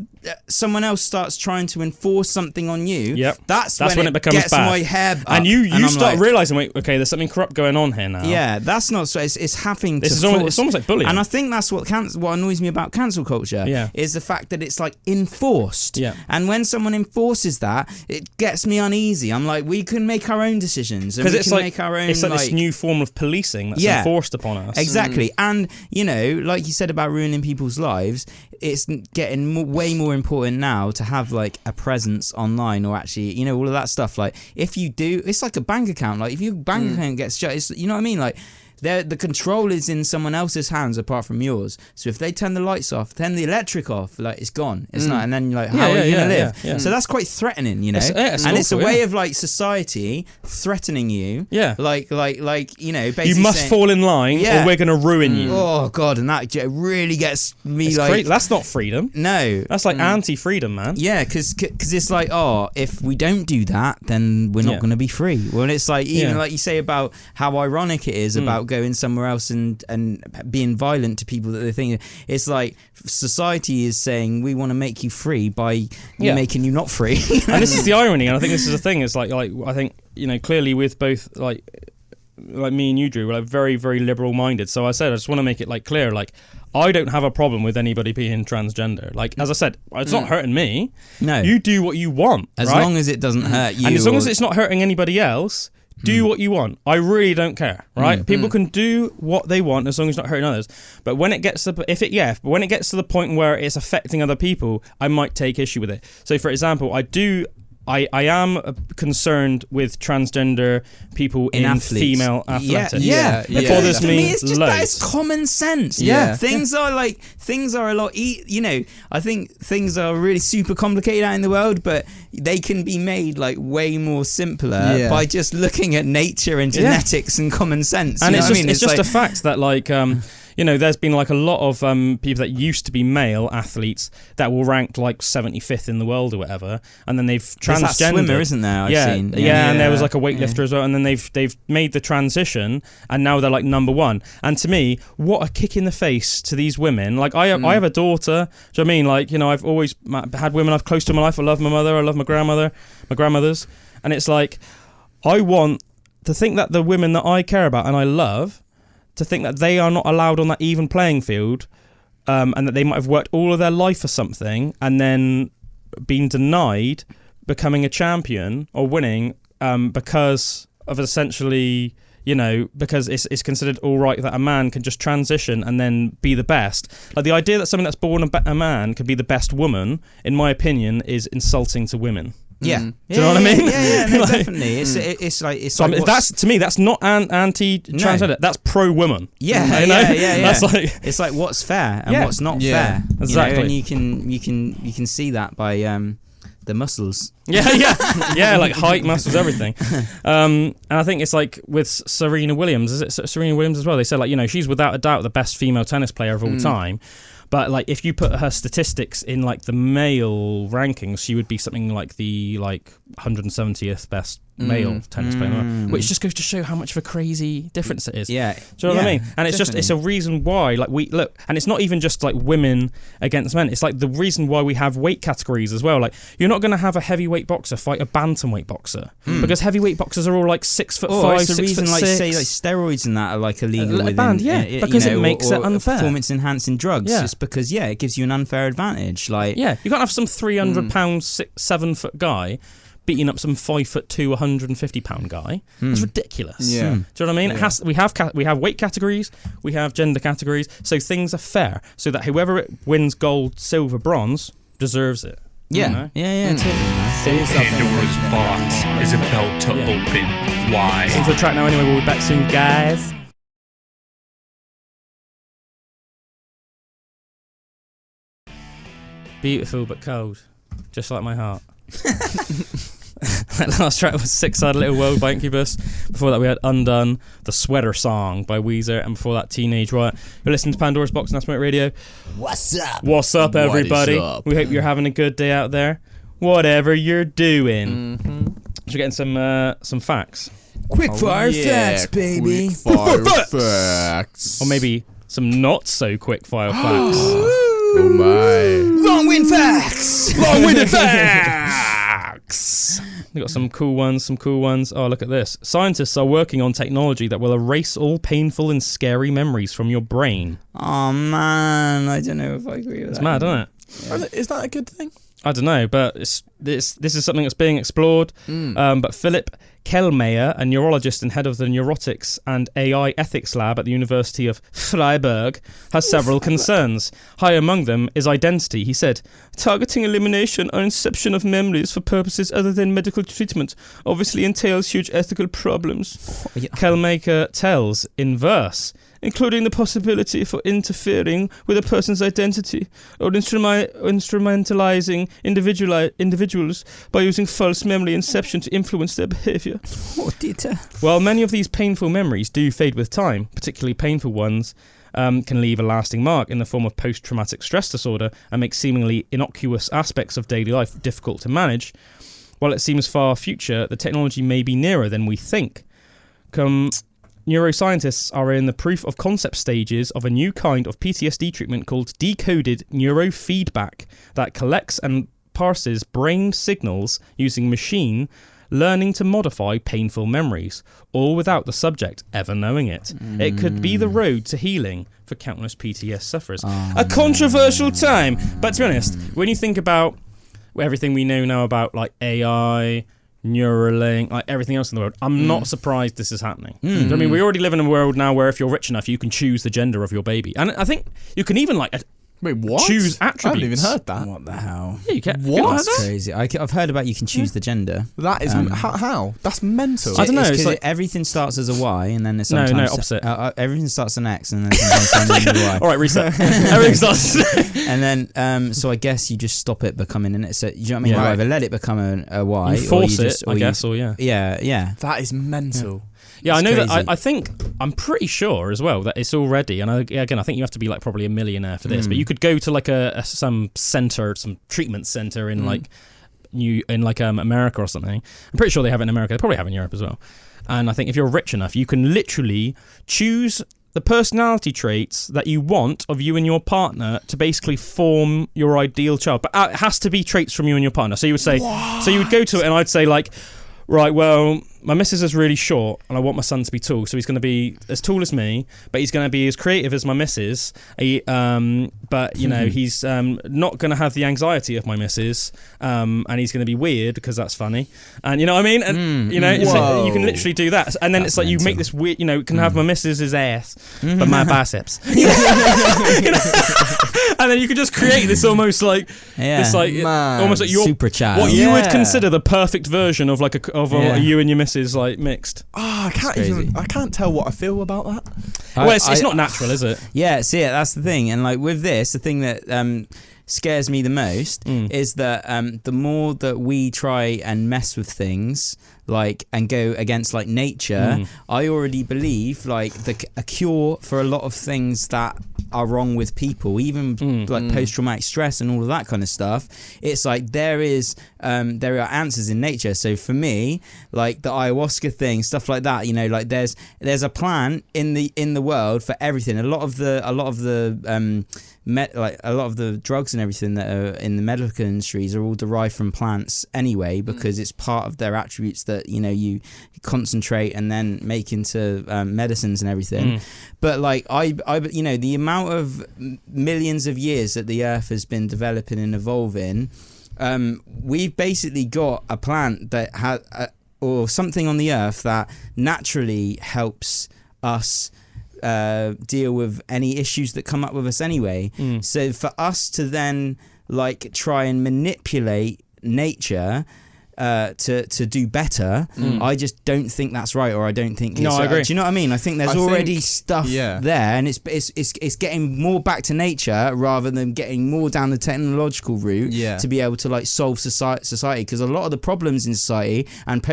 someone else starts trying to enforce something on you, that's when it becomes gets bad. My hair up. And you start realising, wait, okay, there's something corrupt going on here now. Yeah, that's not so. It's having it's almost like bullying. And I think that's what annoys me about cancel culture is the fact that it's like enforced. Yeah. And when someone enforces that, it gets me uneasy. I'm like, we can make our own decisions. Because it's like make our own. It's like this new form of policing that's enforced upon us. Exactly. And like you said about ruining people's lives, it's getting way more important now to have like a presence online, or actually all of that stuff. Like if you do, it's like a bank account. Like if your bank account gets shut, it's, you know what I mean? Like the control is in someone else's hands apart from yours. So if they turn the lights off, turn the electric off, like it's gone. It's not. And then you're like, how are you gonna live? Yeah. So that's quite threatening, It's a way of like society threatening you. Yeah. Like basically you must fall in line, or we're gonna ruin you. Oh god, and that really gets me. It's like that's not freedom. No, that's like anti-freedom, man. Yeah, because it's like, if we don't do that, then we're not gonna be free. Well, it's like even like you say about how ironic it is about going somewhere else and being violent to people that they think. It's like society is saying we want to make you free by making you not free. And this is the irony, and I think this is the thing. It's like I think clearly with both like me and you, Drew, we're like very, very liberal minded. So I just want to make it like clear, like I don't have a problem with anybody being transgender. Like as I said, it's not hurting me. No, you do what you want, as long as it doesn't hurt you, and as long as it's not hurting anybody else. Do what you want. I really don't care, right? People can do what they want as long as it's not hurting others. But when it gets to when it gets to the point where it's affecting other people, I might take issue with it. So, for example, I am concerned with transgender people in female athletics. Yeah. It bothers me. It's just that it's common sense. Yeah. Things are a lot. I think things are really super complicated out in the world, but they can be made like way more simpler by just looking at nature and genetics and common sense. And it's just a fact that like there's been like a lot of people that used to be male athletes that will rank like 75th in the world or whatever, and then they've transgendered. There's that swimmer, isn't there? I've seen. Yeah, and there was like a weightlifter as well, and then they've made the transition, and now they're like number one. And to me, what a kick in the face to these women. Like I have a daughter. Do you know what I mean? Like, I've always had women I've close to in my life. I love my mother. I love my grandmothers, and it's like I want to think that the women that I care about and I love, to think that they are not allowed on that even playing field, and that they might have worked all of their life for something and then been denied becoming a champion or winning because of essentially, because it's considered all right that a man can just transition and then be the best. Like the idea that something that's born a man can be the best woman, in my opinion, is insulting to women. Yeah. Do you know what I mean? Yeah, no, definitely. It's like that's to me, that's not anti-transgender. No. That's pro-woman. Yeah. That's like, it's like what's fair and what's not fair. Exactly. And you can see that by the muscles. Yeah, like height, muscles, everything. And I think it's like with Serena Williams. Is it Serena Williams as well? They said like, she's without a doubt the best female tennis player of all time. But like, if you put her statistics in like the male rankings, she would be something like the 170th best male tennis player, which just goes to show how much of a crazy difference it is. Yeah, do you know what I mean? And it's a reason why like we look, and it's not even just like women against men. It's like the reason why we have weight categories as well. Like, you're not going to have a heavyweight boxer fight a bantamweight boxer because heavyweight boxers are all like 6'5", it's the 6'6". reason like say like steroids and that are like illegal within, banned, because it makes it unfair. Performance enhancing drugs, just because it gives you an unfair advantage. Like, you can't have some 300-pound 7-foot guy beating up some 5'2", 150-pound guy. That's ridiculous. Yeah. Do you know what I mean? Yeah. We have weight categories, we have gender categories, so things are fair, so that whoever wins gold, silver, bronze deserves it. Yeah. Pandora's box is about to open. Why? Into the track now anyway. We'll be back soon, guys. Beautiful but cold, just like my heart. That last track was Six-Sided Little World by Incubus. Before that we had Undone, The Sweater Song by Weezer, and before that Teenage Riot. You're listening to Pandora's Box on Aspen Waite Radio. What's up, everybody? What is up? We hope you're having a good day out there, whatever you're doing. Should we get in some facts? Quick fire facts, baby. Quick fire facts. Or maybe some not so quick fire facts. Oh my. Long-winded facts. Long-winded facts. We've got some cool ones. Oh, look at this. Scientists are working on technology that will erase all painful and scary memories from your brain. Oh, man. I don't know if I agree with that. It's mad, isn't it? Yeah. Is that a good thing? I don't know, but this is something that's being explored. But Philip Kellmeyer, a neurologist and head of the Neurotics and AI Ethics Lab at the University of Freiburg, has several concerns. High among them is identity. He said, targeting elimination or inception of memories for purposes other than medical treatment obviously entails huge ethical problems. Kellmeyer tells in verse, including the possibility for interfering with a person's identity or instrumentalizing individuals by using false memory inception to influence their behavior. While many of these painful memories do fade with time, particularly painful ones can leave a lasting mark in the form of post-traumatic stress disorder and make seemingly innocuous aspects of daily life difficult to manage. While it seems far future, the technology may be nearer than we think. Neuroscientists are in the proof of concept stages of a new kind of PTSD treatment called decoded neurofeedback that collects and parses brain signals using machine learning to modify painful memories, all without the subject ever knowing it. It could be the road to healing for countless PTSD sufferers. A controversial time, but to be honest, when you think about everything we know now about like AI, Neuralink, like everything else in the world, I'm not surprised this is happening. I mean, we already live in a world now where if you're rich enough, you can choose the gender of your baby, and I think you can even like wait, what? Choose attributes. I haven't even heard that. What the hell? Yeah, you can. What? That's crazy. I've heard about you can choose the gender. That is how? That's mental. I don't know. It's like everything starts as a Y and then it's no opposite. Everything starts an X and then sometimes turns into a Y. All right, reset. Everything starts. And then, so I guess you just stop it becoming an X. So, you know what I mean? Yeah. You either let it become a Y, you force or you just, it, I guess, or yeah. Yeah. That is mental. Yeah, I know that. I think I'm pretty sure as well that it's already. And I think you have to be like probably a millionaire for this, but you could go to like some treatment center in like America or something. I'm pretty sure they have it in America. They probably have it in Europe as well. And I think if you're rich enough, you can literally choose the personality traits that you want of you and your partner to basically form your ideal child. But it has to be traits from you and your partner. So you would say, so you would go to it, and I'd say like, right, well, my missus is really short and I want my son to be tall, so he's going to be as tall as me, but he's going to be as creative as my missus. But you know, he's not going to have the anxiety of my missus, and he's going to be weird because that's funny. And you know what I mean? And you know, it's like, you can literally do that. And then it's like mental. You make this weird, you know, can have my missus's ass, but my biceps. You know? And then you can just create this almost like this like almost like your super child. What you would consider the perfect version of like a you and your missus like mixed. I can't tell what I feel about that. Well, it's not natural, is it? Yeah, see, that's the thing. And like with this, the thing that scares me the most is that the more that we try and mess with things like and go against like nature, I already believe like a cure for a lot of things that are wrong with people, even like post-traumatic stress and all of that kind of stuff. It's like there are answers in nature. So for me, like the ayahuasca thing, stuff like that, you know, like there's a plan in the world for everything. A lot of the drugs and everything that are in the medical industries are all derived from plants anyway, because it's part of their attributes that, you know, you concentrate and then make into medicines and everything. But like I you know, the amount of millions of years that the earth has been developing and evolving, we've basically got a plant that has or something on the earth that naturally helps us deal with any issues that come up with us anyway. So for us to then like try and manipulate nature to do better, I just don't think that's right, or I don't think I agree. Do you know what I mean? I think there's already stuff there, and it's getting more back to nature rather than getting more down the technological route to be able to like solve society, because a lot of the problems in society and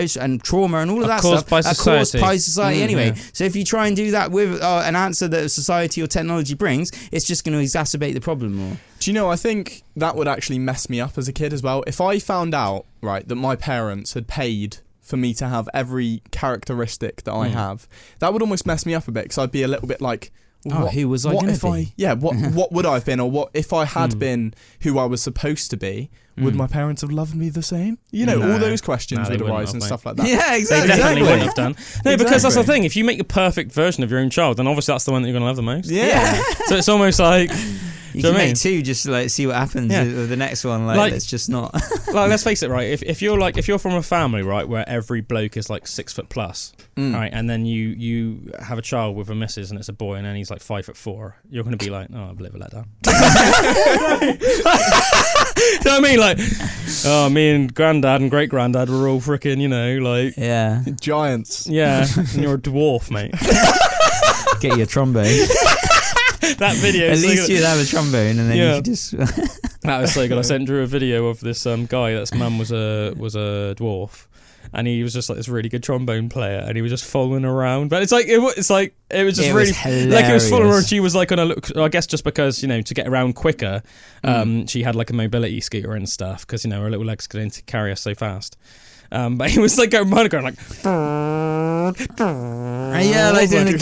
trauma and all of that stuff are caused by society anyway. So if you try and do that with an answer that society or technology brings, it's just going to exacerbate the problem more. Do you know, I think that would actually mess me up as a kid as well. If I found out, right, that my parents had paid for me to have every characteristic that I have, that would almost mess me up a bit, because I'd be a little bit like, who was I going to be? What would I have been? Or what if I had been who I was supposed to be? Would my parents have loved me the same? You know, all those questions would arise and stuff like that. Yeah, exactly. They definitely wouldn't have done. No, because that's the thing. If you make a perfect version of your own child, then obviously that's the one that you're going to love the most. Yeah. So it's almost like... You can make two just to like see what happens with the next one. Like it's just not. Like, let's face it, right? If you're from a family, right, where every bloke is like 6 foot plus, right, and then you have a child with a missus and it's a boy, and then he's like 5'4", you're going to be like, oh, a bit of a letdown. Do you know what I mean? Like, oh, me and granddad and great granddad were all freaking, you know, like giants. Yeah, and you're a dwarf, mate. Get your trombone. That video. At least you'd have a trombone, and then you could just. That was so good. I sent Drew a video of this guy that's mum was a dwarf, and he was just like this really good trombone player, and he was just following around. But it was just really hilarious. Like it was following her. She was like on a look. I guess just because, you know, to get around quicker, she had like a mobility scooter and stuff, because, you know, her little legs couldn't carry us so fast. But he was like going like like doing like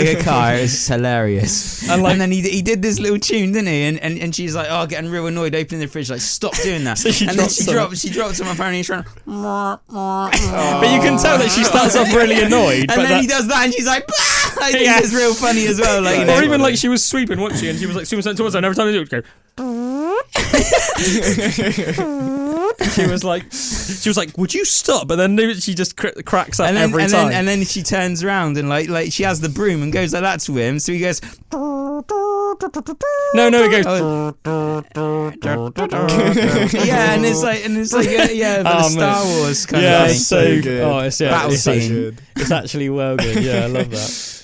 a car. It's hilarious. And then he did this little tune, didn't he? And she's like, oh, getting real annoyed, opening the fridge, like, stop doing that. So she drops him apparently. He's trying. But you can tell that she starts off really annoyed. And then he does that, and she's like, I think it's real funny as well. Like, or even like she was sweeping, wasn't she? And she was like sweeping towards her, and every time they do it, go. She was like, would you stop? But then she just cracks up every time. And then she turns around and like she has the broom and goes like that to him. So he goes. No, he goes. Yeah, and it's like the Star Wars kind of thing. So good. Oh, it's battle scene. It's actually well good. Yeah, I love that.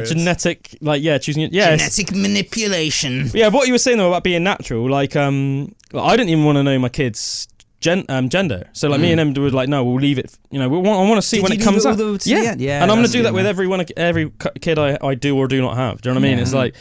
Genetic, choosing genetic manipulation. Yeah, what you were saying though about being natural, like I didn't even want to know my kids' gender. So like me and him would like, no, we'll leave it. You know, I want to see when it comes out. Yeah, and I'm going to do that with every kid I do or do not have. Do you know what I mean? It's like,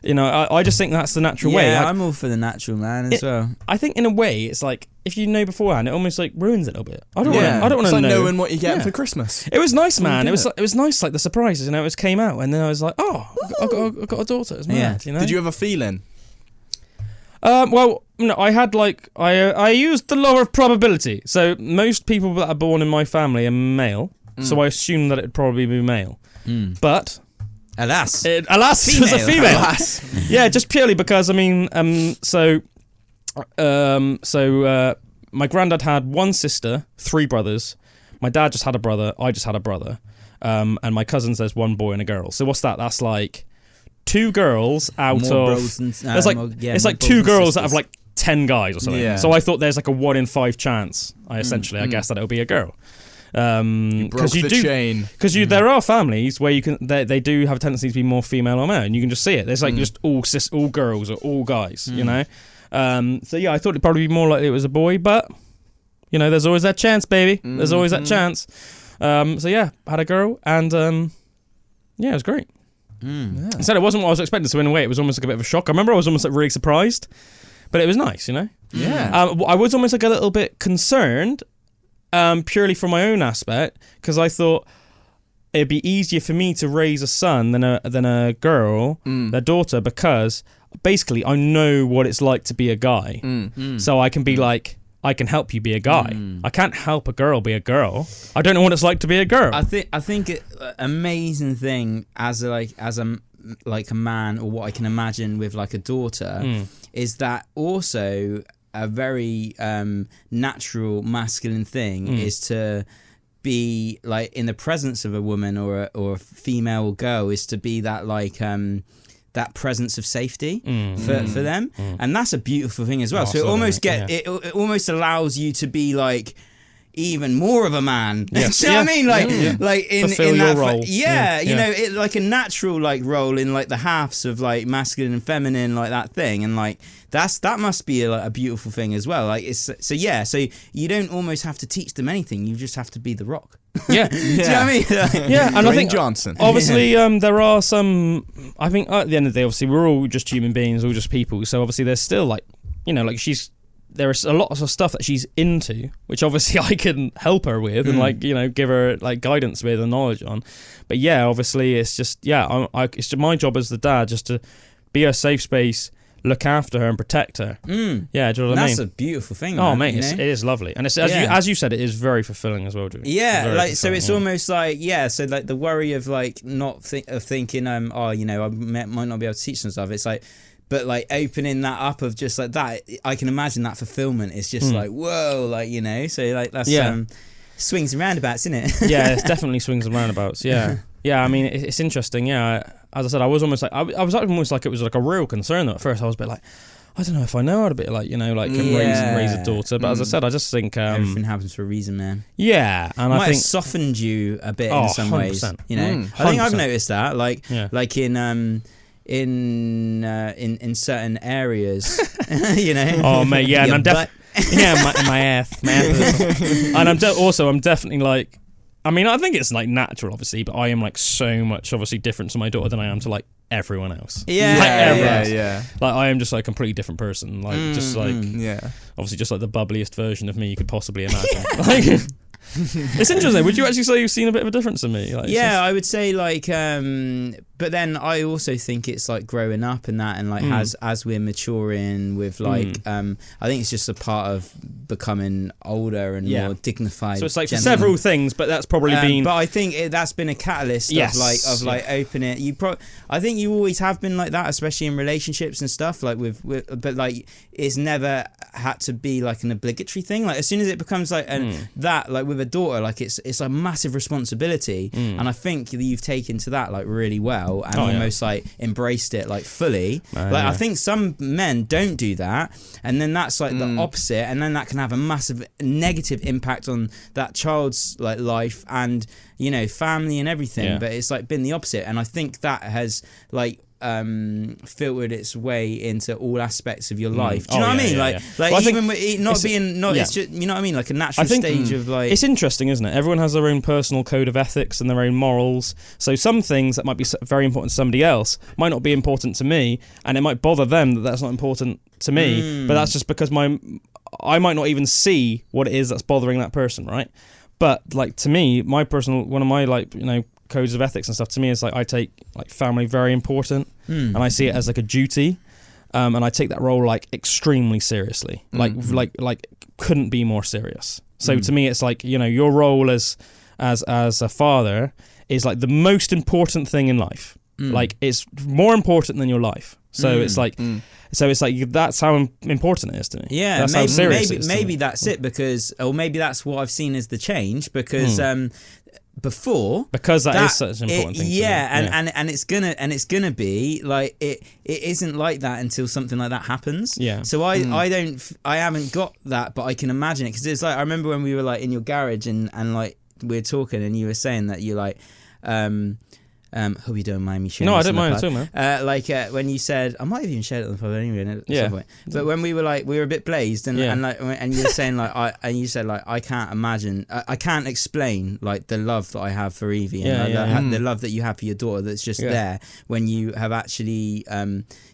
you know, I just think that's the natural way. Yeah, I'm all for the natural, man, as well. I think in a way, it's like if you know beforehand, it almost like ruins it a little bit. I don't want to like know. Knowing what you're getting for Christmas. It was nice, man. It was nice, like the surprises. You know, it came out, and then I was like, oh, I got a daughter. It was mad. You know? Did you have a feeling? Well, no, I had like I used the law of probability. So most people that are born in my family are male, so I assumed that it would probably be male. But alas, it was a female. Alas. Yeah, just purely because I mean, my granddad had one sister, 3 brothers. My dad just had a brother. I just had a brother. And my cousins, there's 1 boy and a girl. So what's that? That's like 2 girls out more of it's like 2 girls out of like 10 guys or something. Yeah. So I thought there's like a 1 in 5 chance. I guess that it'll be a girl. Because there are families where you can they do have a tendency to be more female or male, and you can just see it. There's like just all girls or all guys, you know. So yeah, I thought it'd probably be more likely it was a boy, but you know, there's always that chance, baby. There's always that chance. So yeah, I had a girl, and yeah, it was great. I said it wasn't what I was expecting, so in a way it was almost like a bit of a shock. I remember I was almost like really surprised, but it was nice, you know. Yeah. I was almost like a little bit concerned, purely from my own aspect, because I thought it'd be easier for me to raise a son than a girl, their daughter, because basically I know what it's like to be a guy, so I can be like, I can help you be a guy. I can't help a girl be a girl. I don't know what it's like to be a girl. I think amazing thing as a man, or what I can imagine with like a daughter, is that also a very natural masculine thing is to be like in the presence of a woman or a female girl, is to be that like that presence of safety for them, and that's a beautiful thing as well. So it almost it almost allows you to be like even more of a man. Yes. Do you know what I mean? Like in that role. you know, it like a natural like role in like the halves of like masculine and feminine, like that thing, and like that must be a beautiful thing as well. Like it's so you don't almost have to teach them anything. You just have to be the Rock. Yeah. Do you know what I mean? Yeah, and Dwayne I think Johnson. Obviously, there are some. I think at the end of the day, obviously, we're all just human beings, all just people. So obviously, there's still like, you know, like there is a lot of stuff that she's into, which obviously I can help her with and like, you know, give her like guidance with and knowledge on. But yeah, obviously, it's just it's just my job as the dad just to be a safe space, look after her and protect her. Yeah, do you know what I mean? That's a beautiful thing. Oh, man, mate, it is lovely, and it's as you said, it is very fulfilling as well, Drew. Yeah, like so it's almost like so like the worry of like not thinking oh, you know, I might not be able to teach them stuff. It's like, but like opening that up of just like that, I can imagine that fulfillment is just like whoa, like, you know. So like that's swings and roundabouts, isn't it? Yeah, it's definitely swings and roundabouts. Yeah. Yeah, I mean, it's interesting. Yeah, as I said, I was almost like I was almost like it was like a real concern. Though at first, I was a bit like, I don't know if I know how to be like, you know, like raise a daughter. But as I said, I just think everything happens for a reason, man. Yeah, and I think softened you a bit in some 100%. Ways. You know, I think I've noticed that, like in certain areas, you know. Oh mate, yeah, and I'm definitely my ass, and I'm definitely like. I mean, I think it's like natural, obviously, but I am like so much obviously different to my daughter than I am to like everyone else. Yeah. Like I am just like a completely different person. Like just like obviously just like the bubbliest version of me you could possibly imagine. Like, it's interesting. Would you actually say you've seen a bit of a difference in me? Like, I would say like, but then I also think it's like growing up and that, and like as we're maturing with like, I think it's just a part of becoming older and more dignified. So it's like for several things, but that's probably been. But I think that's been a catalyst of opening it. I think you always have been like that, especially in relationships and stuff. Like but like it's never had to be like an obligatory thing. Like as soon as it becomes like that, like with a daughter, like it's a massive responsibility, and I think that you've taken to that like really well and almost like embraced it like fully. I think some men don't do that, and then that's like the opposite, and then that can have a massive negative impact on that child's like life and, you know, family and everything. But it's like been the opposite, and I think that has like filtered its way into all aspects of your life. Do you know what I mean? Like well, even with it not being it's just, you know what I mean, like a natural stage of like. It's interesting, isn't it? Everyone has their own personal code of ethics and their own morals. So some things that might be very important to somebody else might not be important to me, and it might bother them that that's not important to me. But that's just because I might not even see what it is that's bothering that person, right? But like to me, my personal one of my like codes of ethics and stuff to me is like I take like family very important, and I see it as like a duty, and I take that role like extremely seriously, like couldn't be more serious. So to me, it's like your role as a father is like the most important thing in life. Like it's more important than your life. So it's like. So it's like that's how important it is to me. Yeah, that's how serious it is. Maybe that's it or maybe that's what I've seen as the change because before because that is such an important thing. And it's gonna be like it isn't like that until something like that happens. Yeah. So I haven't got that, but I can imagine it because it's like I remember when we were like in your garage and like we were talking and you were saying that you like. Hope you don't mind me sharing. No, I don't mind at all, man. When you said, I might have even shared it on the pod anyway at some point. But when we were like, we were a bit blazed, and you were saying like, I can't imagine, I can't explain like the love that I have for Evie and the love that you have for your daughter. That's just there when you have actually,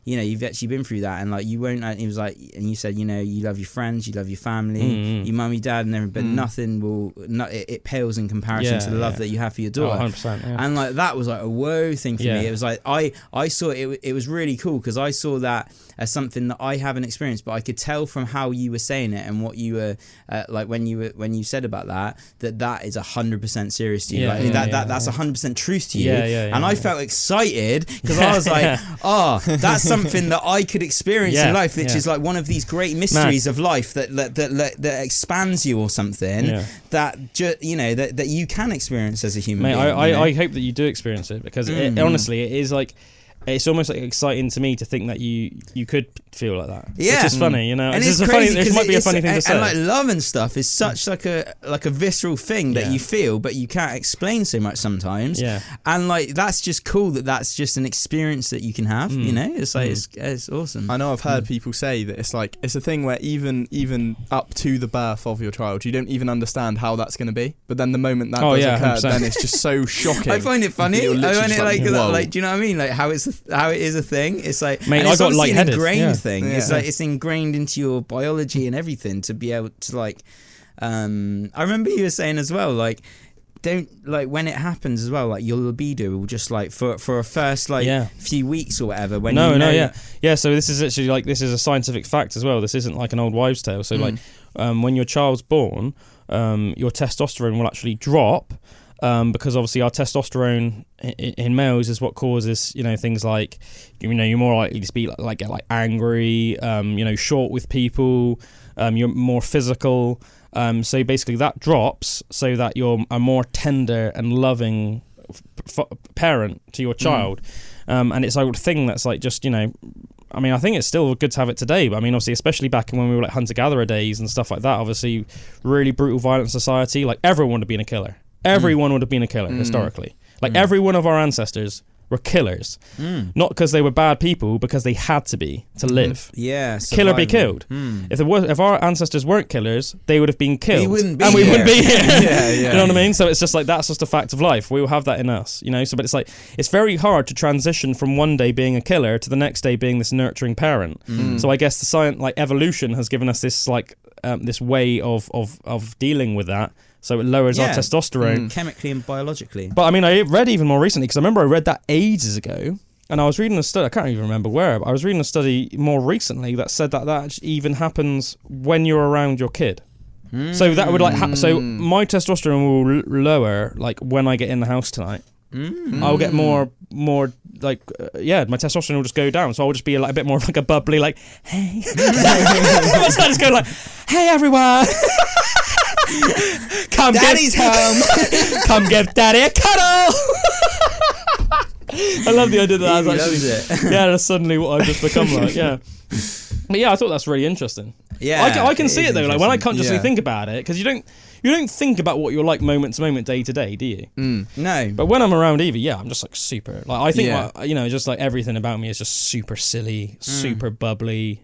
you've actually been through that, and like you won't. It was like, and you said, you love your friends, you love your family, your mum, your dad, and everything, but nothing will. It pales in comparison to the love that you have for your daughter. 100%. And like that was like a whoa thing for me. It was like I saw it. It was really cool because I saw that as something that I haven't experienced, but I could tell from how you were saying it and what you were like when you said about that is 100% serious to you. That's 100% truth to you. And I felt excited because I was like, that's something that I could experience in life, which is like one of these great mysteries of life that expands you or something that that you can experience as a human being. I hope that you do experience it because honestly, it is like. It's almost like exciting to me to think that you could feel like that. Yeah, which is funny, And it's crazy it might be a funny thing to say. And like love and stuff is such like a visceral thing that you feel, but you can't explain so much sometimes. Yeah, and like that's just cool. That's just an experience that you can have. It's like it's awesome. I know I've heard people say that it's like it's a thing where even up to the birth of your child, you don't even understand how that's going to be. But then the moment that does occur, 100%. Then it's just so shocking. I find it funny. I find it like do you know what I mean? Like how it is a thing. It's like, mate, I got lightheaded. An ingrained thing. Yeah. It's like it's ingrained into your biology and everything to be able to like. I remember you were saying as well, like, don't like when it happens as well. Like your libido will just like for a first few weeks or whatever. When So this is actually like this is a scientific fact as well. This isn't like an old wives' tale. So like when your child's born, your testosterone will actually drop. Because obviously our testosterone in males is what causes things like you're more likely to be get angry, short with people, you're more physical, so basically that drops so that you're a more tender and loving parent to your child, and it's like a thing that's like just I mean, I think it's still good to have it today, but I mean, obviously, especially back when we were like hunter-gatherer days and stuff like that, obviously really brutal, violent society, like everyone would have been a killer. Everyone would have been a killer historically. Like every one of our ancestors were killers, not because they were bad people, because they had to be to live. Yeah, killer be killed. If our ancestors weren't killers, they would have been killed. We wouldn't be here. You know what I mean? So it's just like that's just a fact of life. We will have that in us, So, but it's like it's very hard to transition from one day being a killer to the next day being this nurturing parent. So I guess the science, like evolution, has given us this like this way of dealing with that. So it lowers our testosterone. Chemically and biologically. But I mean, I read even more recently, because I remember I read that ages ago, and I was reading a study, I can't even remember where, but I was reading a study more recently that said that even happens when you're around your kid. So that would like, so my testosterone will lower like when I get in the house tonight. I'll get more like, my testosterone will just go down. So I'll just be like a bit more like a bubbly, like, hey. I just go like, hey everyone. Come Daddy's home. Come give Daddy a cuddle. I love the idea that that's actually that's suddenly what I've just become like. Yeah, but I thought that's really interesting. Yeah, I can see it though. Like when I consciously think about it, because you don't think about what you're like moment to moment, day to day, do you? No. But when I'm around Evie, I'm just like super. Like I think, just like everything about me is just super silly, super bubbly.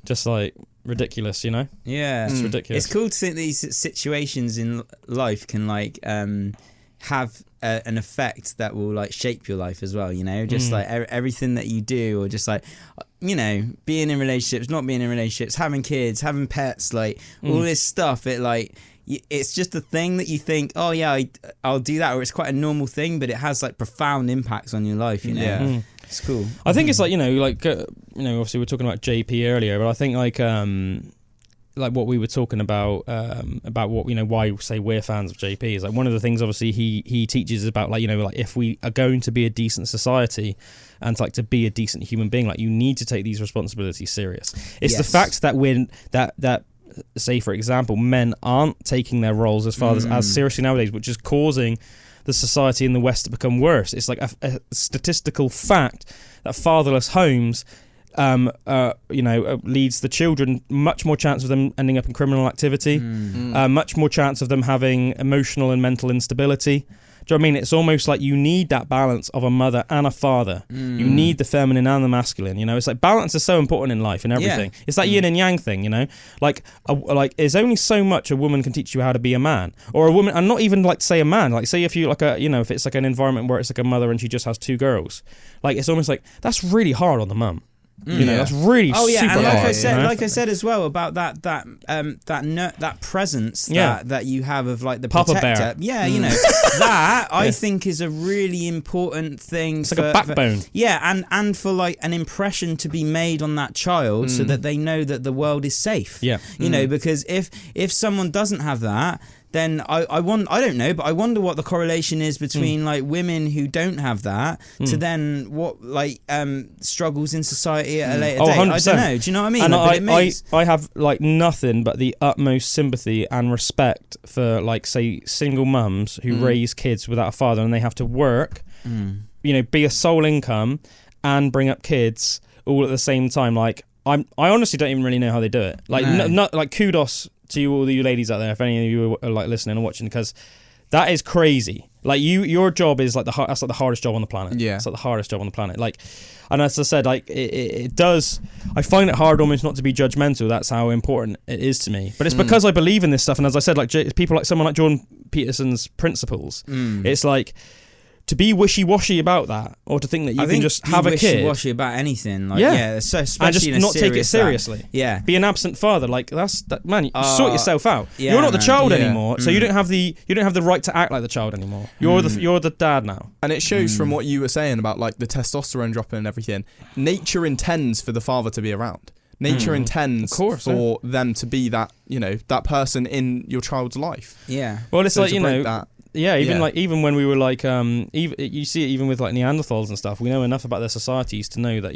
Just like ridiculous. Yeah, it's ridiculous. It's cool to think these situations in life can like have an effect that will like shape your life as well. Just like everything that you do, or just like being in relationships, not being in relationships, having kids, having pets, like all this stuff. It like it's just a thing that you think, oh yeah, I'll do that, or it's quite a normal thing, but it has like profound impacts on your life. It's cool. I think it's like obviously we're talking about JP earlier, but I think like what we were talking about what why say we're fans of JP is like one of the things obviously he teaches about like if we are going to be a decent society and like to be a decent human being, like you need to take these responsibilities serious. It's the fact that when that say for example men aren't taking their roles as fathers as seriously nowadays, which is causing the society in the West to become worse. It's like a statistical fact that fatherless homes leads the children much more chance of them ending up in criminal activity, much more chance of them having emotional and mental instability. Do you know what I mean? It's almost like you need that balance of a mother and a father. You need the feminine and the masculine. It's like balance is so important in life and everything. Yeah. It's that yin and yang thing. Like there's only so much a woman can teach you how to be a man, or a woman, and not even like say a man. Like say if you if it's like an environment where it's like a mother and she just has 2 girls, like it's almost like that's really hard on the mum. That's really super and hard. Like I said as well about that presence that you have of like the Papa protector. Bear. Yeah, that I think is a really important thing. It's like a backbone. And for like an impression to be made on that child so that they know that the world is safe. Yeah, because if someone doesn't have that, then I don't know, but I wonder what the correlation is between like women who don't have that to then what like struggles in society at a later date. 100%. I don't know. Do you know what I mean? And I have like nothing but the utmost sympathy and respect for like say single mums who raise kids without a father, and they have to work, be a sole income and bring up kids all at the same time. Like I honestly don't even really know how they do it. Like not like kudos to you, all you ladies out there, if any of you are like listening and watching, because that is crazy. Like your job is like that's like the hardest job on the planet. Yeah, it's like the hardest job on the planet. Like, and as I said, like it does. I find it hard almost not to be judgmental. That's how important it is to me. But it's because I believe in this stuff, and as I said, like people like someone like Jordan Peterson's principles. It's like to be wishy-washy about that, or to think that you can just have a kid. Wishy-washy about anything. Like, so especially and just in a not take it seriously. Yeah. Be an absent father. Like man, you sort yourself out. Yeah, you're not the child anymore, so you don't have the right to act like the child anymore. You're the dad now. And it shows from what you were saying about like the testosterone dropping and everything. Nature intends for the father to be around. Nature intends for them to be that, that person in your child's life. Yeah. Well, it's like, that. Yeah, even when we were like, you see it even with like Neanderthals and stuff. We know enough about their societies to know that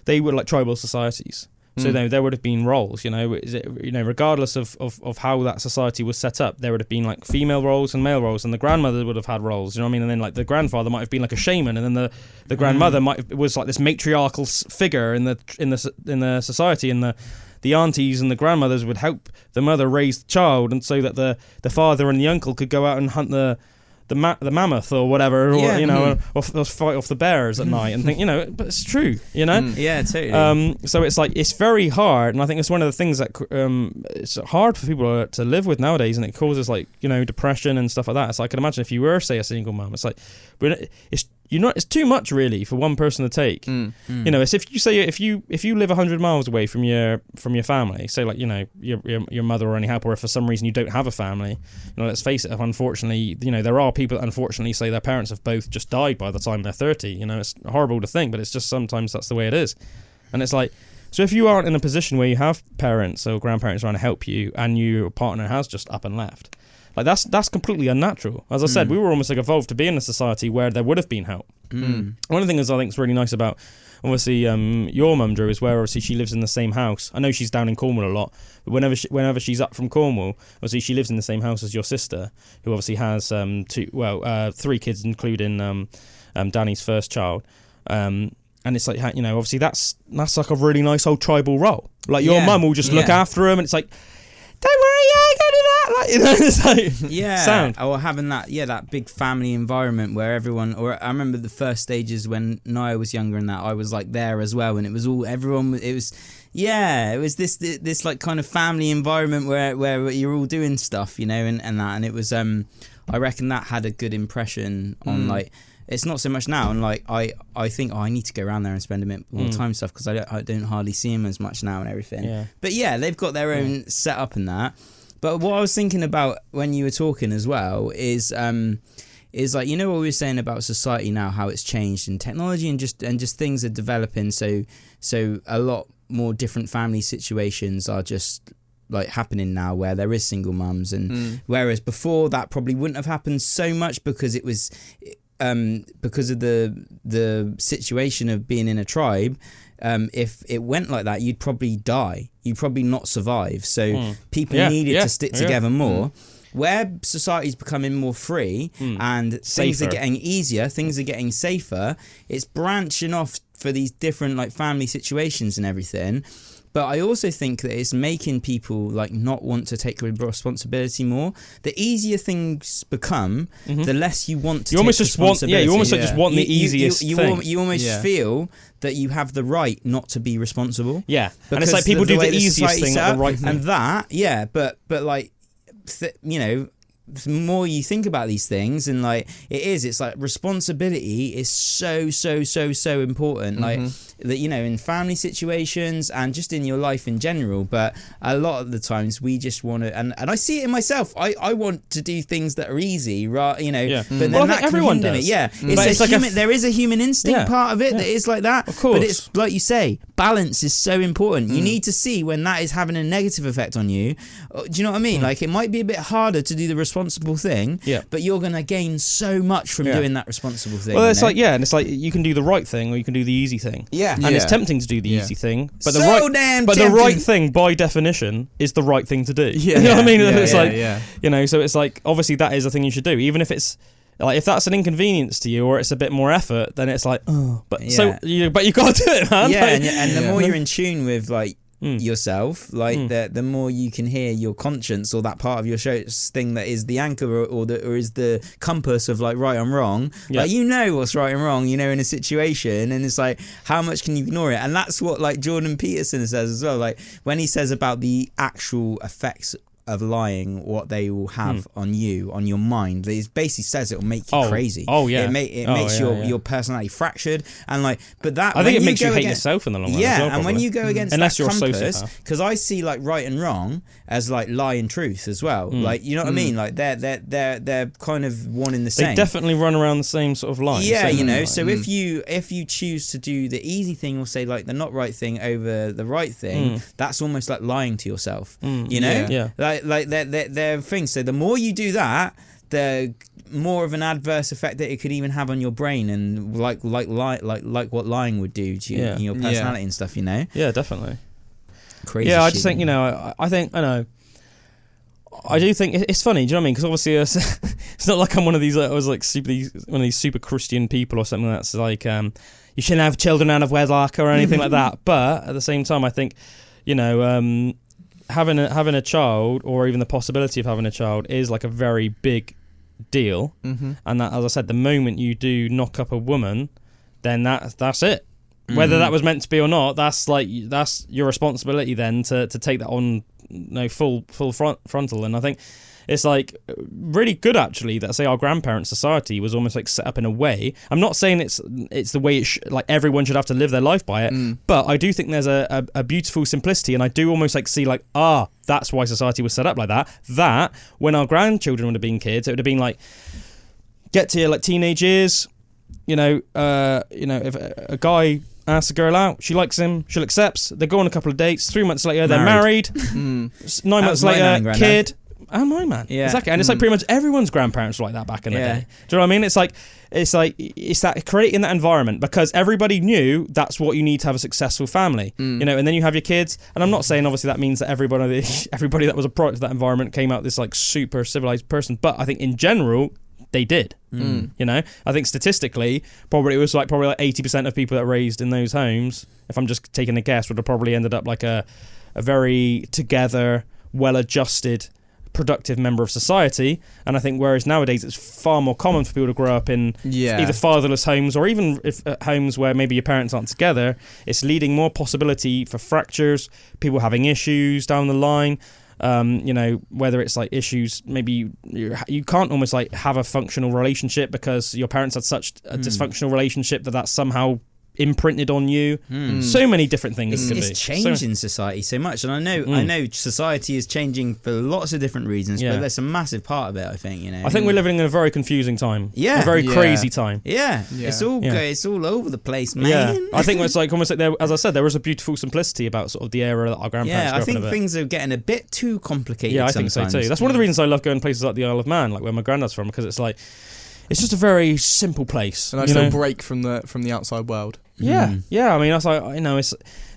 they were like tribal societies. So there would have been roles, regardless of how that society was set up. There would have been like female roles and male roles, and the grandmother would have had roles. You know what I mean? And then like the grandfather might have been like a shaman, and then the grandmother was like this matriarchal figure in the society, and the aunties and the grandmothers would help the mother raise the child, and so that the father and the uncle could go out and hunt the mammoth or whatever, or fight off the bears at night and think, but it's true, Yeah, totally. So it's like, it's very hard, and I think it's one of the things that it's hard for people to live with nowadays, and it causes like, depression and stuff like that. So I can imagine if you were, say, a single mum, it's like, but it's too much really for one person to take. It's if you live 100 miles away from your family, say like your mother or any help, or if for some reason you don't have a family, let's face it, unfortunately, there are people that unfortunately say their parents have both just died by the time they're 30. It's horrible to think, but it's just sometimes that's the way it is. And it's like, so if you aren't in a position where you have parents or grandparents around to help you, and your partner has just up and left, like that's completely unnatural. As I said, we were almost like evolved to be in a society where there would have been help. One of the things I think is really nice about obviously your mum, Drew, is where obviously she lives in the same house. I know she's down in Cornwall a lot, but whenever she's up from Cornwall, obviously she lives in the same house as your sister, who obviously has 3 kids, including Danny's first child. And it's like, obviously that's like a really nice old tribal role. Like your mum will just look after him, and it's like, don't worry, like, it's like sound. Or having that big family environment where everyone. Or I remember the first stages when Naya was younger and that I was like there as well, and it was all everyone. It was this like kind of family environment where you're all doing stuff, and that, and it was I reckon that had a good impression on like. It's not so much now, and like I think I need to go around there and spend a bit more time stuff because I don't hardly see them as much now and everything. Yeah. But they've got their own setup and that. But what I was thinking about when you were talking as well is like, what we were saying about society now, how it's changed in technology and just things are developing. So a lot more different family situations are just like happening now where there is single mums, and whereas before that probably wouldn't have happened so much because it was. Because of the situation of being in a tribe, if it went like that, you'd probably die. You'd probably not survive. So people needed to stick together more. Where society's becoming more free and things are getting easier, things are getting safer, it's branching off for these different like family situations and everything. But I also think that it's making people like not want to take responsibility more. The easier things become, the less you want to take responsibility. You almost just want the easiest thing. You almost feel that you have the right not to be responsible. Yeah, and it's like people do the easiest thing, not the right thing. And that, but like, the more you think about these things, and like it's like responsibility is so important, like that, in family situations and just in your life in general. But a lot of the times we just want to, and I see it in myself, I want to do things that are easy, right? But then that everyone can does. There is a human instinct part of it that is like that, of course. But it's like you say, balance is so important. You need to see when that is having a negative effect on you. Do you know what I mean? Like, it might be a bit harder to do the responsible thing, but you're going to gain so much from doing that responsible thing. Well, it's like, and it's like you can do the right thing or you can do the easy thing. And it's tempting to do the easy thing, but the right thing by definition is the right thing to do. You know what I mean? So it's like, obviously that is a thing you should do, even if it's like, if that's an inconvenience to you or it's a bit more effort, then it's like, but you got to do it, man. And the more you're in tune with like yourself, like the more you can hear your conscience or that part of your thing that is the anchor or is the compass of like right and wrong. Like, what's right and wrong, in a situation, and it's like, how much can you ignore it? And that's what like Jordan Peterson says as well, like when he says about the actual effects of lying, what they will have on you, on your mind. It basically says it will make you crazy. It makes your personality fractured, and like, but that I think it makes you hate yourself in the long run. Yeah, as well, and when you go against unless that you're compass, because I see like right and wrong as like lie and truth as well. Like, you know what I mean? Like they're kind of one in the same. They definitely run around the same sort of line. Yeah, so if you choose to do the easy thing or say like the not right thing over the right thing, that's almost like lying to yourself. Like they're things. So the more you do that, the more of an adverse effect that it could even have on your brain, and like what lying would do to you and your personality and stuff. Yeah, definitely. Crazy. Yeah, I just think I do think it's funny. Do you know what I mean? Because obviously it's not like I'm one of these. I was like one of these super Christian people or something that's like you shouldn't have children out of wedlock or anything like that. But at the same time, I think having a child, or even the possibility of having a child, is like a very big deal. And that, as I said, the moment you do knock up a woman, then that's it. Whether that was meant to be or not, that's your responsibility then to take that on, full frontal. And I think it's like really good actually that, say, our grandparents' society was almost like set up in a way. I'm not saying it's the way like everyone should have to live their life by it, but I do think there's a beautiful simplicity, and I do almost like see like, that's why society was set up like that. That when our grandchildren would have been kids, it would have been like, get to your like teenage years, if a guy asks a girl out, she likes him, she'll accept. They go on a couple of dates. 3 months later, they're married. 9 months later, kid. Oh, mine, man. Yeah. Exactly. And it's like pretty much everyone's grandparents were like that back in the day. Do you know what I mean? It's that creating that environment, because everybody knew that's what you need to have a successful family. And then you have your kids. And I'm not saying obviously that means that everybody that was a product of that environment came out this like super civilized person, but I think in general they did. I think statistically probably it was like 80% of people that were raised in those homes, if I'm just taking a guess, would have probably ended up like a very together, well-adjusted productive member of society. And I think whereas nowadays it's far more common for people to grow up in either fatherless homes or even if homes where maybe your parents aren't together, it's leading more possibility for fractures, people having issues down the line. Whether it's like issues, maybe you can't almost like have a functional relationship because your parents had such a dysfunctional relationship that's somehow imprinted on you. So many different things. It's changing society so much, and I know society is changing for lots of different reasons, but there's a massive part of it. I think I think we're living in a very confusing time. A very crazy time. It's all over the place, man. I think it's like almost like there, as I said, there was a beautiful simplicity about sort of the era that our grandparents grew up in. I think things are getting a bit too complicated. I think so too. That's one of the reasons I love going to places like the Isle of Man, like where my granddad's from, because it's like it's just a very simple place. A nice little break from the outside world. I mean, that's like,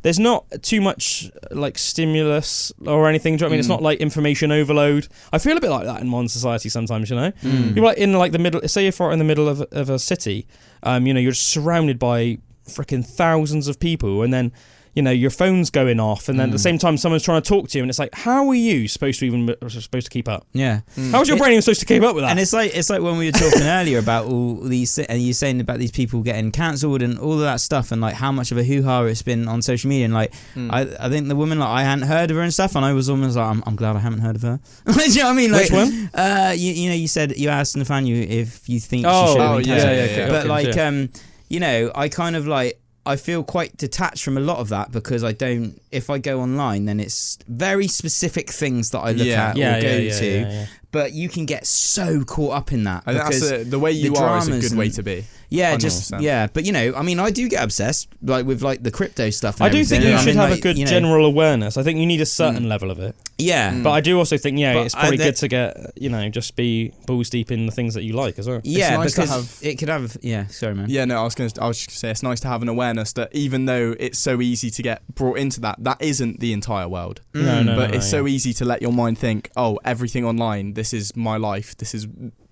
there's not too much like stimulus or anything. Do you know what I mean? It's not like information overload. I feel a bit like that in modern society sometimes. You're like in like the middle. Say if you're in the middle of a city, you're just surrounded by freaking thousands of people, and then your phone's going off, and then at the same time someone's trying to talk to you, and it's like, how are you supposed to keep up? How's your brain even supposed to keep up with that? And it's like when we were talking earlier about all these, and you're saying about these people getting cancelled and all of that stuff, and like how much of a hoo-ha it's been on social media, and like I think the woman, like I hadn't heard of her and stuff, and I was almost like, I'm glad I haven't heard of her. Do you know what I mean? Like, which one? You said you asked Nathaniel if you think she should have been cancelled. But I kind of like, I feel quite detached from a lot of that because if I go online, then it's very specific things that I look at or go to. But you can get so caught up in that. That's the way you are is a good way to be. Yeah, 100%. But I mean, I do get obsessed like with like the crypto stuff. And I do think you should have a good general awareness. I think you need a certain level of it. Yeah, but I do also think it's probably good to get just be balls deep in the things that you like as well. Yeah, nice because it could have. Yeah, sorry, man. Yeah, no, I was just gonna say it's nice to have an awareness that even though it's so easy to get brought into that isn't the entire world. But it's so easy to let your mind think, oh, everything online, this is my life, this is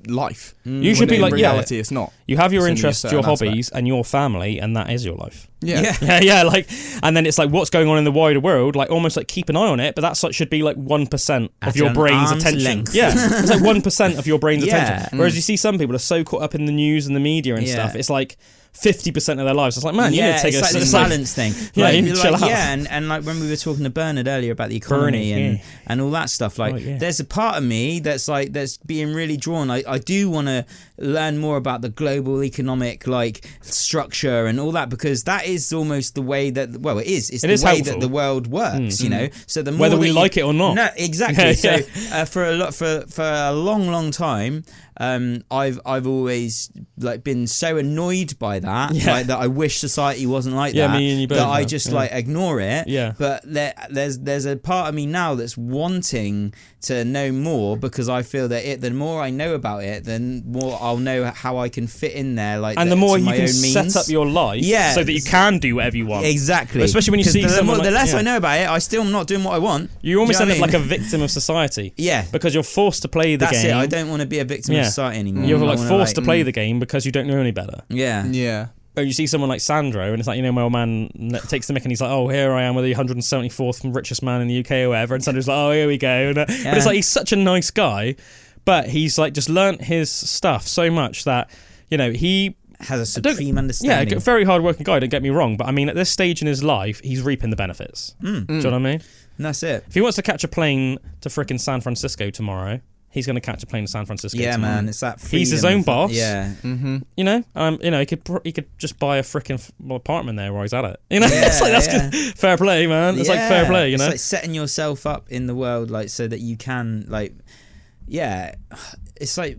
life. You should be like, in reality it's not. You have your interests, your hobbies, and your family, and that is your life. Yeah. Like, and then it's like what's going on in the wider world, like almost like keep an eye on it, but that's like should be like 1% of your brain's attention. Length. Yeah, it's like 1% of your brain's attention. Whereas you see some people are so caught up in the news and the media and stuff, it's like 50% of their lives. It's like, man, you need to take it's a like the balance thing. You need to chill out. Yeah, and like when we were talking to Bernard earlier about the economy and all that stuff, like there's a part of me that's being really drawn. I do want to learn more about the global economic like structure and all that, because that is almost the way that it's the way that the world works. So the more whether we like it or not. No, exactly. So for a long time, I've always like been so annoyed by that, like that I wish society wasn't like that. Me and you both that I just like ignore it. Yeah. But there's a part of me now that's wanting to know more, because I feel that the more I know about it, then more I'll know how I can fit in there. Like, and the more you can set up your life, so that you can do whatever you want. Exactly. But especially when you see someone. The less I know about it, I still am not doing what I want. You almost end up like a victim of society. Yeah. Because you're forced to play the game. That's it. I don't want to be a victim of society anymore. You're like forced to play the game because you don't know any better. Yeah. Yeah. Or you see someone like Sandro, and it's like, my old man takes the mick and he's like, oh, here I am with the 174th richest man in the UK or whatever. And Sandro's like, oh, here we go. But it's like, he's such a nice guy, but he's like just learnt his stuff so much that, he has a supreme understanding. Yeah, a very hard-working guy, don't get me wrong. But I mean, at this stage in his life, he's reaping the benefits. Do you know what I mean? And that's it. If he wants to catch a plane to frickin' San Francisco tomorrow, he's going to catch a plane to San Francisco. Yeah, tomorrow. man, it's that. He's his own boss. Yeah. Mm-hmm. He could just buy a freaking apartment there while he's at it. It's like that's fair play, man. It's like fair play. It's like setting yourself up in the world, like so that you can, like, it's like.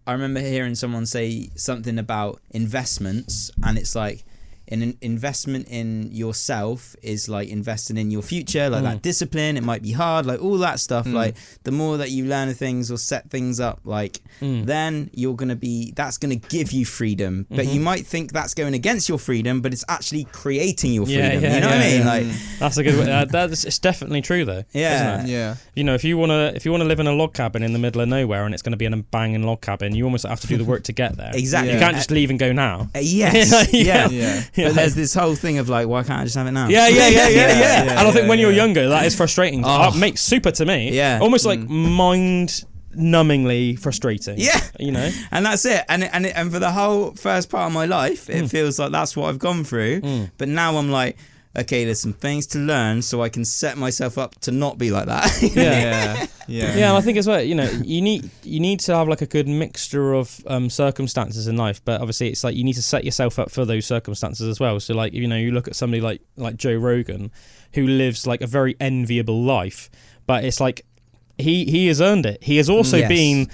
I remember hearing someone say something about investments, and it's like an investment in yourself is like investing in your future, like that discipline. It might be hard, like all that stuff. Like the more that you learn things or set things up, like then you're gonna be. That's gonna give you freedom, but you might think that's going against your freedom, but it's actually creating your freedom. You know what I mean? Like that's a good way. It's definitely true though. Yeah, isn't it? Yeah. If you wanna live in a log cabin in the middle of nowhere and it's gonna be in a banging log cabin, you almost have to do the work to get there. Exactly. You can't just leave and go now. Yes. Yeah. But there's this whole thing of like, why can't I just have it now? Yeah. And I think when you're younger, that is frustrating. Mate, super to me. Yeah. Almost like mind-numbingly frustrating. Yeah. You know? And that's it. And for the whole first part of my life, it feels like that's what I've gone through. But now I'm like, okay, there's some things to learn so I can set myself up to not be like that. Yeah, and I think as well, you know, you need to have like a good mixture of circumstances in life, but obviously it's like you need to set yourself up for those circumstances as well. So like, you know, you look at somebody like Joe Rogan, who lives like a very enviable life, but it's like he has earned it. He has also been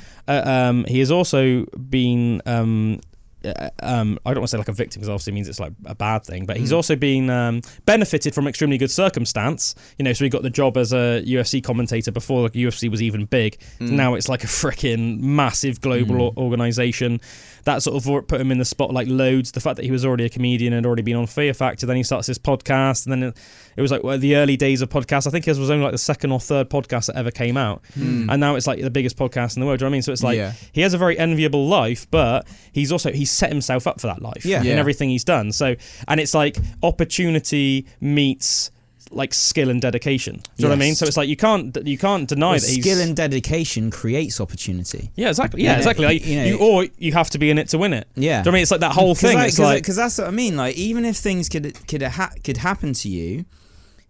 I don't want to say like a victim, because obviously it means it's like a bad thing, but he's also been benefited from extremely good circumstance, you know. So he got the job as a UFC commentator before like UFC was even big. Now it's like a freaking massive global organization that sort of put him in the spotlight loads. The fact that he was already a comedian and had already been on Fear Factor, then he starts his podcast, and then it was like the early days of podcasts. I think his was only like the second or third podcast that ever came out, and now it's like the biggest podcast in the world. Do you know what I mean? So it's like he has a very enviable life, but he's set himself up for that life in everything he's done. So, and it's like opportunity meets like skill and dedication. Do you know what I mean? So it's like you can't deny that skill and dedication creates opportunity. Yeah, exactly. Yeah, exactly. Like, you have to be in it to win it. Yeah. Do you know what I mean? It's like that whole thing. It's like, because that's what I mean. Like, even if things could happen to you,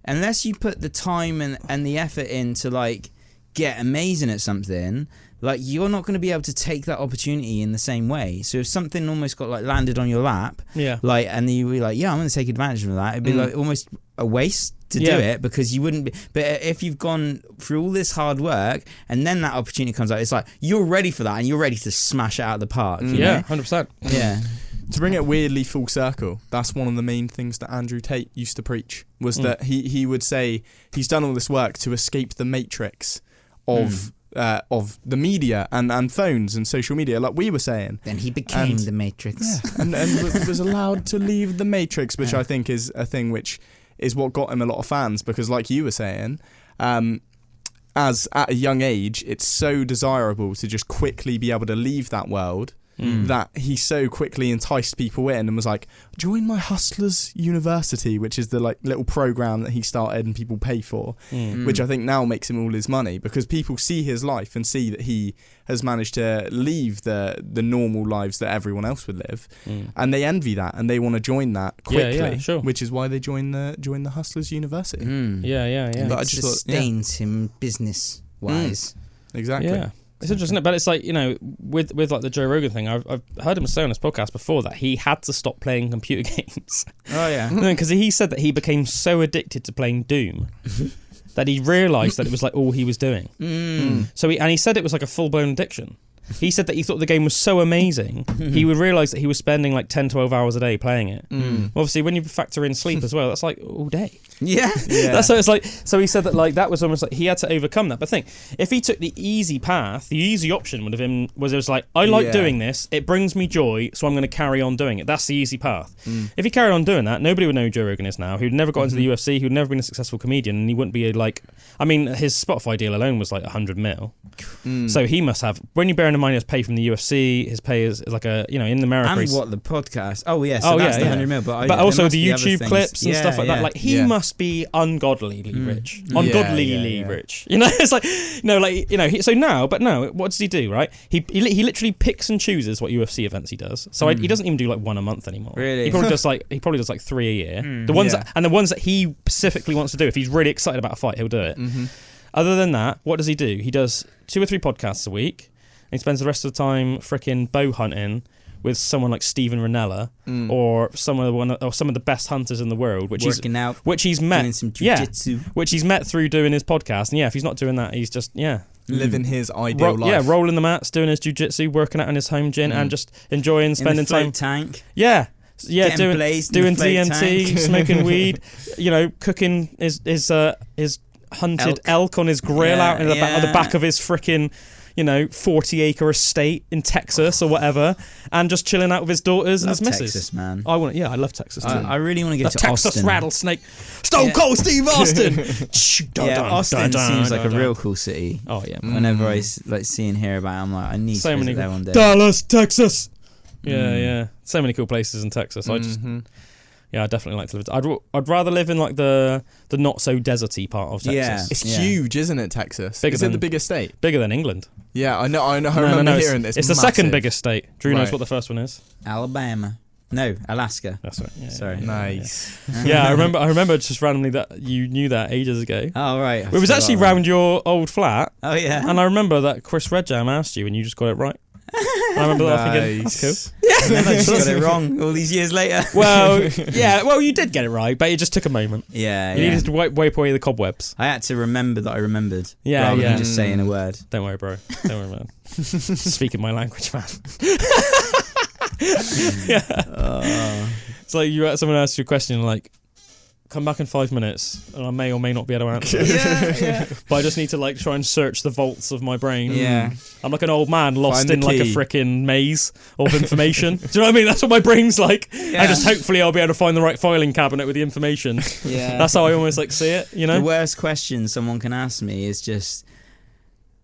unless you put the time and the effort in to like get amazing at something, like you're not going to be able to take that opportunity in the same way. So if something almost got like landed on your lap, like, and you were like, I'm going to take advantage of that, it'd be like almost a waste to do it, because you wouldn't be. But if you've gone through all this hard work and then that opportunity comes out, it's like you're ready for that and you're ready to smash it out of the park. You know? 100%. Yeah. To bring it weirdly full circle, that's one of the main things that Andrew Tate used to preach, was that he would say he's done all this work to escape the matrix of the media and phones and social media, like we were saying. Then he became the Matrix. Yeah, and was allowed to leave the Matrix, which I think is a thing which is what got him a lot of fans, because like you were saying, as at a young age, it's so desirable to just quickly be able to leave that world, that he so quickly enticed people in and was like, join my Hustlers University, which is the like little program that he started and people pay for, which I think now makes him all his money, because people see his life and see that he has managed to leave the normal lives that everyone else would live, and they envy that and they want to join that quickly, which is why they join the Hustlers University. But it sustains him business wise. Exactly. Yeah. It's interesting, but it's like, you know, with like the Joe Rogan thing, I've heard him say on his podcast before that he had to stop playing computer games. Oh yeah, because he said that he became so addicted to playing Doom that he realised that it was like all he was doing. So he said it was like a full blown addiction. He said that he thought the game was so amazing, he would realise that he was spending like 10-12 hours a day playing it. Obviously, when you factor in sleep as well, that's like all day. Yeah. That's so it's like. So he said that like that was almost like he had to overcome that. But think, if he took the easy path, the easy option would have been was it was like, I like doing this, it brings me joy, so I'm going to carry on doing it. That's the easy path. If he carried on doing that, nobody would know who Joe Rogan is now. Who'd never got into the UFC, who'd never been a successful comedian, and he wouldn't be like. I mean, his Spotify deal alone was like 100 mil. So he must have. When you bear in mind his pay from the UFC, his pay is like a, you know, in America. And what the podcast? Oh yeah, so that's the 100 mil. But also the YouTube clips and stuff like that. Like he must be ungodlily rich, rich. You know, it's like like you know. So now, what does he do? Right, he literally picks and chooses what UFC events he does. So he doesn't even do like one a month anymore. Really, he probably does like 3 a year. The ones the ones that he specifically wants to do. If he's really excited about a fight, he'll do it. Other than that, what does he do? He does 2 or 3 podcasts a week. And he spends the rest of the time fricking bow hunting with someone like Steven Ranella or some of the best hunters in the world, which he's met, doing some jiu-jitsu. Which he's met through doing his podcast. And if he's not doing that, he's just living his ideal life. Yeah, rolling the mats, doing his jiu-jitsu, working out in his home gym, and just enjoying spending time. Tank. Yeah, doing DMT, smoking weed, you know, cooking his hunted elk on his grill out in the back of his fricking, you know, 40-acre estate in Texas or whatever, and just chilling out with his daughters and his missus. Texas, man. I love Texas too. I really want to get to Texas Austin. Rattlesnake, Stone Cold Steve Austin. Austin seems like a real cool city. Oh yeah. Whenever I like see and hear about it, I'm like, I need to visit there one day. Dallas, Texas. Yeah. So many cool places in Texas. Yeah, I'd definitely like to live. I'd rather live in like the not so deserty part of Texas. Yeah. It's huge, isn't it, Texas? Is it the biggest state? Bigger than England. Yeah, I know. I remember hearing this. It's the second biggest state. Drew knows what the first one is. Alabama. No, Alaska. That's right. Yeah, Sorry. Nice. Yeah, I remember just randomly that you knew that ages ago. Oh, right. It was actually round your old flat. Oh, yeah. And I remember that Chris Redjam asked you and you just got it right. And I remember that thinking, that's cool. And then I just got it wrong all these years later. Well, yeah, well, you did get it right, but it just took a moment. Yeah, You needed to wipe away the cobwebs. I had to remember that I remembered. Yeah, rather than just saying a word. Don't worry, bro. Don't worry, man. Speaking my language, man. Yeah. It's like someone asks you a question like, come back in 5 minutes and I may or may not be able to answer. Yeah. But I just need to like try and search the vaults of my brain. Yeah. I'm like an old man lost in like a key. frickin' maze of information. Do you know what I mean? That's what my brain's like. Yeah. And just hopefully I'll be able to find the right filing cabinet with the information. Yeah. That's how I almost like see it, you know? The worst question someone can ask me is just,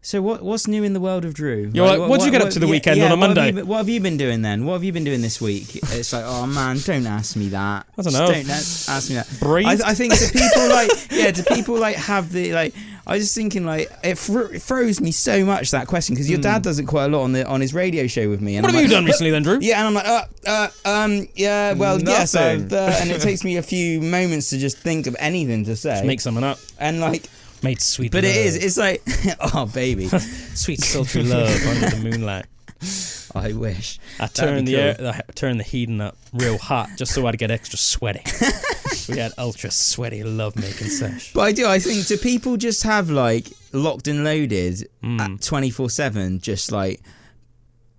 so what's new in the world of Drew? You're like, what did you get up to the weekend on a Monday? What have you been doing then? What have you been doing this week? It's like, oh man, don't ask me that. I don't know. Don't ask me that. Breathe. I think to people like have the like. I was just thinking like it throws me so much that question because your dad does it quite a lot on his radio show with me. And What have you done recently then, Drew? Yeah, and I'm like, yeah, well, yes, Nothing. and it takes me a few moments to just think of anything to say. Just make something up. And like. Made sweet But love. it's like, oh baby, Sweet sultry love under the moonlight. I wish. I turned the heating up real hot just so I'd get extra sweaty. We had ultra sweaty love making sesh. But I think do people just have like locked and loaded at 24/7, just like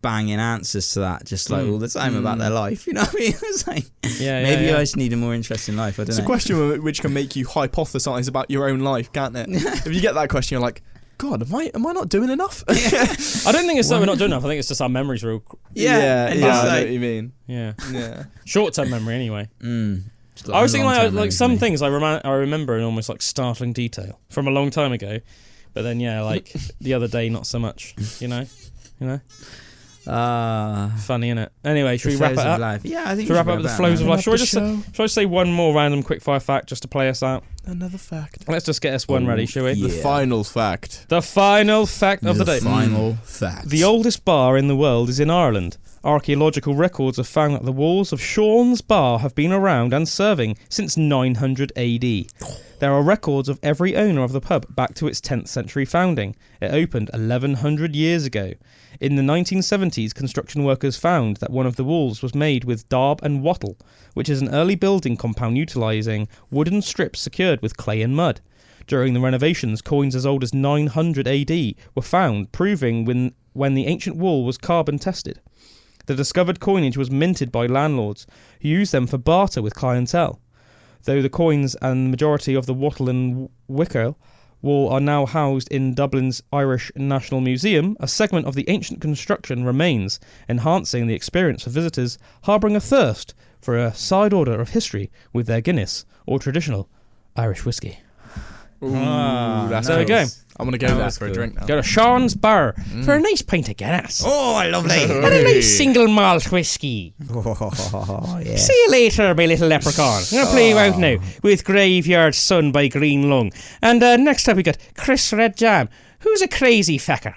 banging answers to that, just like all the time about their life? You know what I mean? It's like maybe I just need a more interesting life. I don't know. It's a question which can make you hypothesize about your own life, can't it? If you get that question, you're like, God, am I not doing enough? I don't think it's that we're not doing enough. I think it's just our memory's real. Yeah, I know what you mean. Yeah. Short-term memory, anyway. Like I was thinking long-term like some memory. things I remember in almost like startling detail from a long time ago, but then like the other day not so much. You know. Funny, innit? Anyway, should we wrap it up? Life. Yeah, I think Should we wrap up with the flows of life? Shall I say one more random quickfire fact just to play us out? Another fact. Let's just get us one ready, shall we? The final fact. The final fact of the day. Final fact. The oldest bar in the world is in Ireland. Archaeological records have found that the walls of Sean's Bar have been around and serving since 900 AD. There are records of every owner of the pub back to its 10th century founding. It opened 1100 years ago. In the 1970s, construction workers found that one of the walls was made with daub and wattle, which is an early building compound utilising wooden strips secured with clay and mud. During the renovations, coins as old as 900 AD were found, proving when the ancient wall was carbon tested. The discovered coinage was minted by landlords, who used them for barter with clientele. Though the coins and the majority of the wattle and wicker wall are now housed in Dublin's Irish National Museum, a segment of the ancient construction remains, enhancing the experience for visitors harbouring a thirst for a side order of history with their Guinness or traditional Irish whiskey. Ooh, that's there we go. I'm going to go there for a drink now. Go to Sean's Bar for a nice pint of Guinness. Oh, lovely. And a nice single malt whiskey. Oh, yeah. See you later, my little leprechaun. I'm going to play you out now with Graveyard Sun by Green Lung. And next up we got Chris Redjam, who's a crazy fecker.